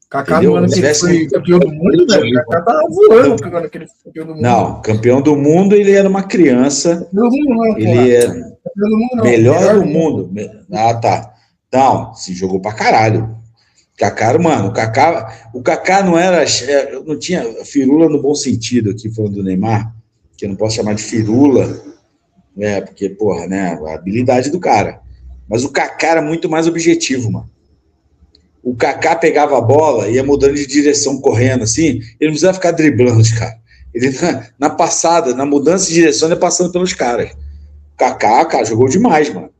Kaká no ano que ele foi campeão do mundo, velho. O Kaká tava voando no ano que ele foi campeão do mundo. Não, campeão do mundo, ele era uma criança. Campeão do mundo, não, ele era melhor do mundo. Ah, tá. Não, se jogou pra caralho. Kaká, mano, o Kaká não era, não tinha firula no bom sentido aqui, falando do Neymar, que eu não posso chamar de firula, porque, porra, né, a habilidade do cara. Mas o Kaká era muito mais objetivo, mano. O Kaká pegava a bola, ia mudando de direção, correndo assim, ele não precisava ficar driblando os caras. Ele, na passada, na mudança de direção, ele ia passando pelos caras. O Kaká, cara, jogou demais, mano.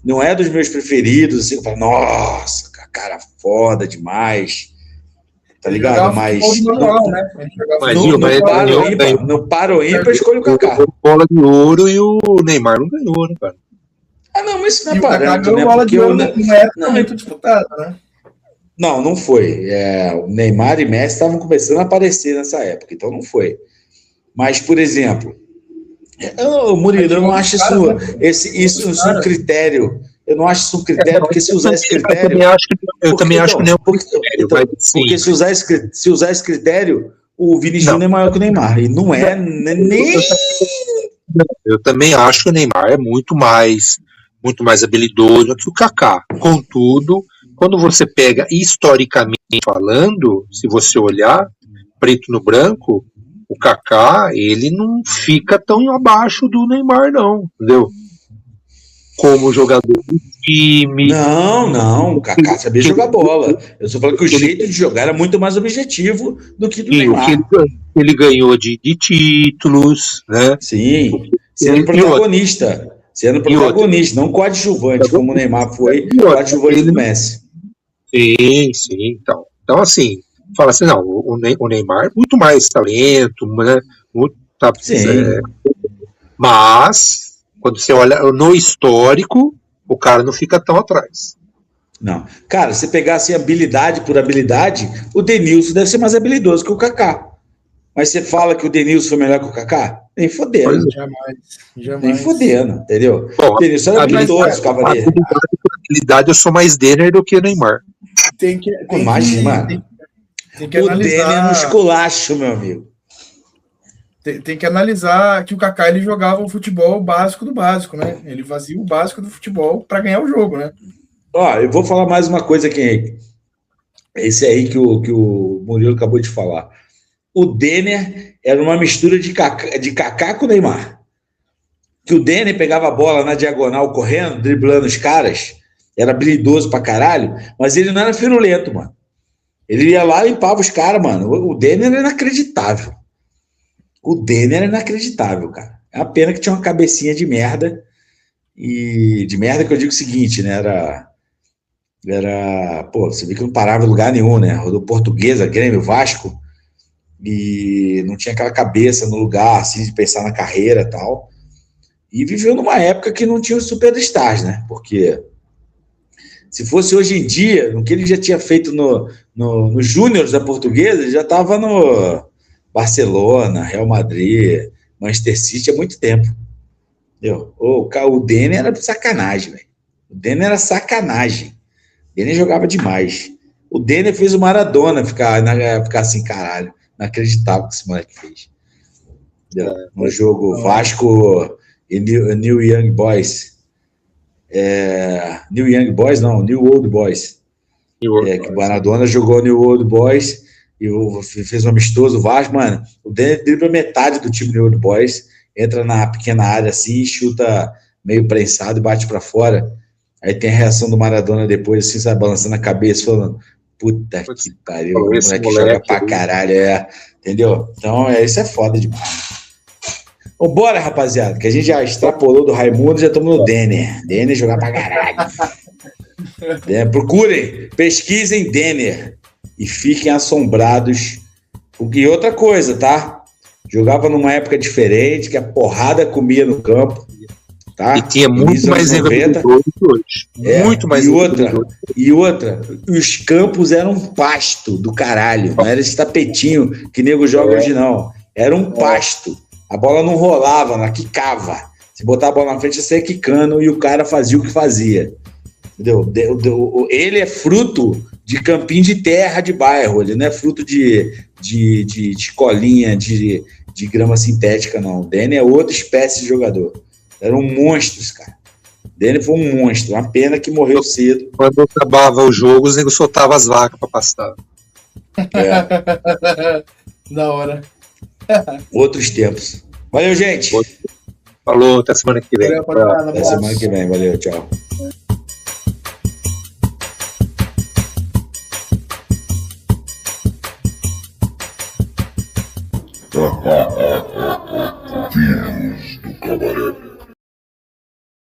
Não é dos meus preferidos, assim, eu falo, nossa, Kaká era foda demais. Tá ligado? Mas no Paro Ímpar escolhe o Kaká. Bola de ouro e o Neymar não ganhou, né, cara? Ah, não, mas isso não é parâmetro, né? Bola de ouro não é muito disputada, né? Não foi. O Neymar e Messi estavam começando a aparecer nessa época, então não foi. Mas, por exemplo, Murilo, eu não acho isso um critério. Eu não acho isso um critério, porque se usar esse critério. Eu também acho que não é um critério. Porque se usar esse critério, o Vini Júnior é maior que o Neymar. E não é nem. Eu também acho que o Neymar é muito mais habilidoso que o Kaká. Contudo, quando você pega historicamente falando, se você olhar preto no branco, o Kaká, ele não fica tão abaixo do Neymar, não, entendeu? Como jogador do time. Não, o Kaká sabia jogar bola. Eu só falando que o jeito de jogar era muito mais objetivo do que do Neymar. Ele ganhou de títulos, né? Sim, sendo protagonista. Sendo protagonista, não coadjuvante, como o Neymar foi coadjuvante do Messi. Sim. Então, assim, fala assim, não, o Neymar é muito mais talento, né? Mas, quando você olha no histórico, o cara não fica tão atrás. Não. Cara, se pegar assim, habilidade por habilidade, o Denilson deve ser mais habilidoso que o Kaká. Mas você fala que o Denilson foi melhor que o Kaká? Nem fodendo. Jamais. Nem fodendo, entendeu? Bom, o Denilson era habilidoso, cavaleiro. Habilidade, eu sou mais Denner do que o Neymar. Imagina, mano. Tem que o analisar. Denner é no esculacho, meu amigo. tem que analisar que o Kaká ele jogava o futebol básico do básico, né? Ele fazia o básico do futebol para ganhar o jogo, né? Ó, eu vou falar mais uma coisa aqui, Henrique. Esse aí que o Murilo acabou de falar. O Denner era uma mistura de Kaká com o Neymar. Que o Denner pegava a bola na diagonal correndo, driblando os caras, era habilidoso pra caralho, mas ele não era firulento, mano. Ele ia lá e limpava os caras, mano. O Denner era inacreditável. O Denner era inacreditável, cara. É uma pena que tinha uma cabecinha de merda. E de merda que eu digo o seguinte, né? Pô, você vê que não parava em lugar nenhum, né? Rodou Portuguesa, Grêmio, Vasco. E não tinha aquela cabeça no lugar, assim, de pensar na carreira e tal. E viveu numa época que não tinha os superstars, né? Porque se fosse hoje em dia, no que ele já tinha feito no Júnior da Portuguesa, ele já estava no Barcelona, Real Madrid, Manchester City há muito tempo. Entendeu? O Denner era sacanagem, velho. O Denner era sacanagem. O Denner jogava demais. O Denner fez o Maradona ficar assim, caralho. Inacreditável o que esse moleque fez. No jogo Vasco e New Young Boys. New Young Boys, não, New Old Boys. Que o Maradona jogou New Old Boys e fez um amistoso Vasco, mano. O Denner dribla metade do time New Old Boys, entra na pequena área assim, chuta meio prensado e bate pra fora. Aí tem a reação do Maradona depois, assim, sabe, balançando a cabeça, falando: puta que pariu, o moleque joga pra caralho, entendeu? Então, isso é foda demais. Bora, rapaziada, que a gente já extrapolou do Raimundo, já estamos no Denner. Denner jogar pra caralho. Procurem, pesquisem Denner e fiquem assombrados. E outra coisa, tá? Jogava numa época diferente, que a porrada comia no campo. Tá? E tinha muito mais eventos hoje. Muito mais E outra, os campos eram um pasto do caralho. Não era esse tapetinho que nego joga hoje, não. Era um pasto. A bola não rolava, ela quicava. Se botar a bola na frente, ia sair quicando e o cara fazia o que fazia. Entendeu? Ele é fruto de campinho de terra de bairro. Ele não é fruto de escolinha, de grama sintética, não. O Denner é outra espécie de jogador. Eram monstros, cara. O Denner foi um monstro. Uma pena que morreu cedo. Quando acabava o jogo, os negros soltavam as vacas pra pastar. Da hora. Outros tempos. Valeu, gente. Falou, até semana que vem. Até semana que vem. Valeu, tchau. Filhos do Cabaré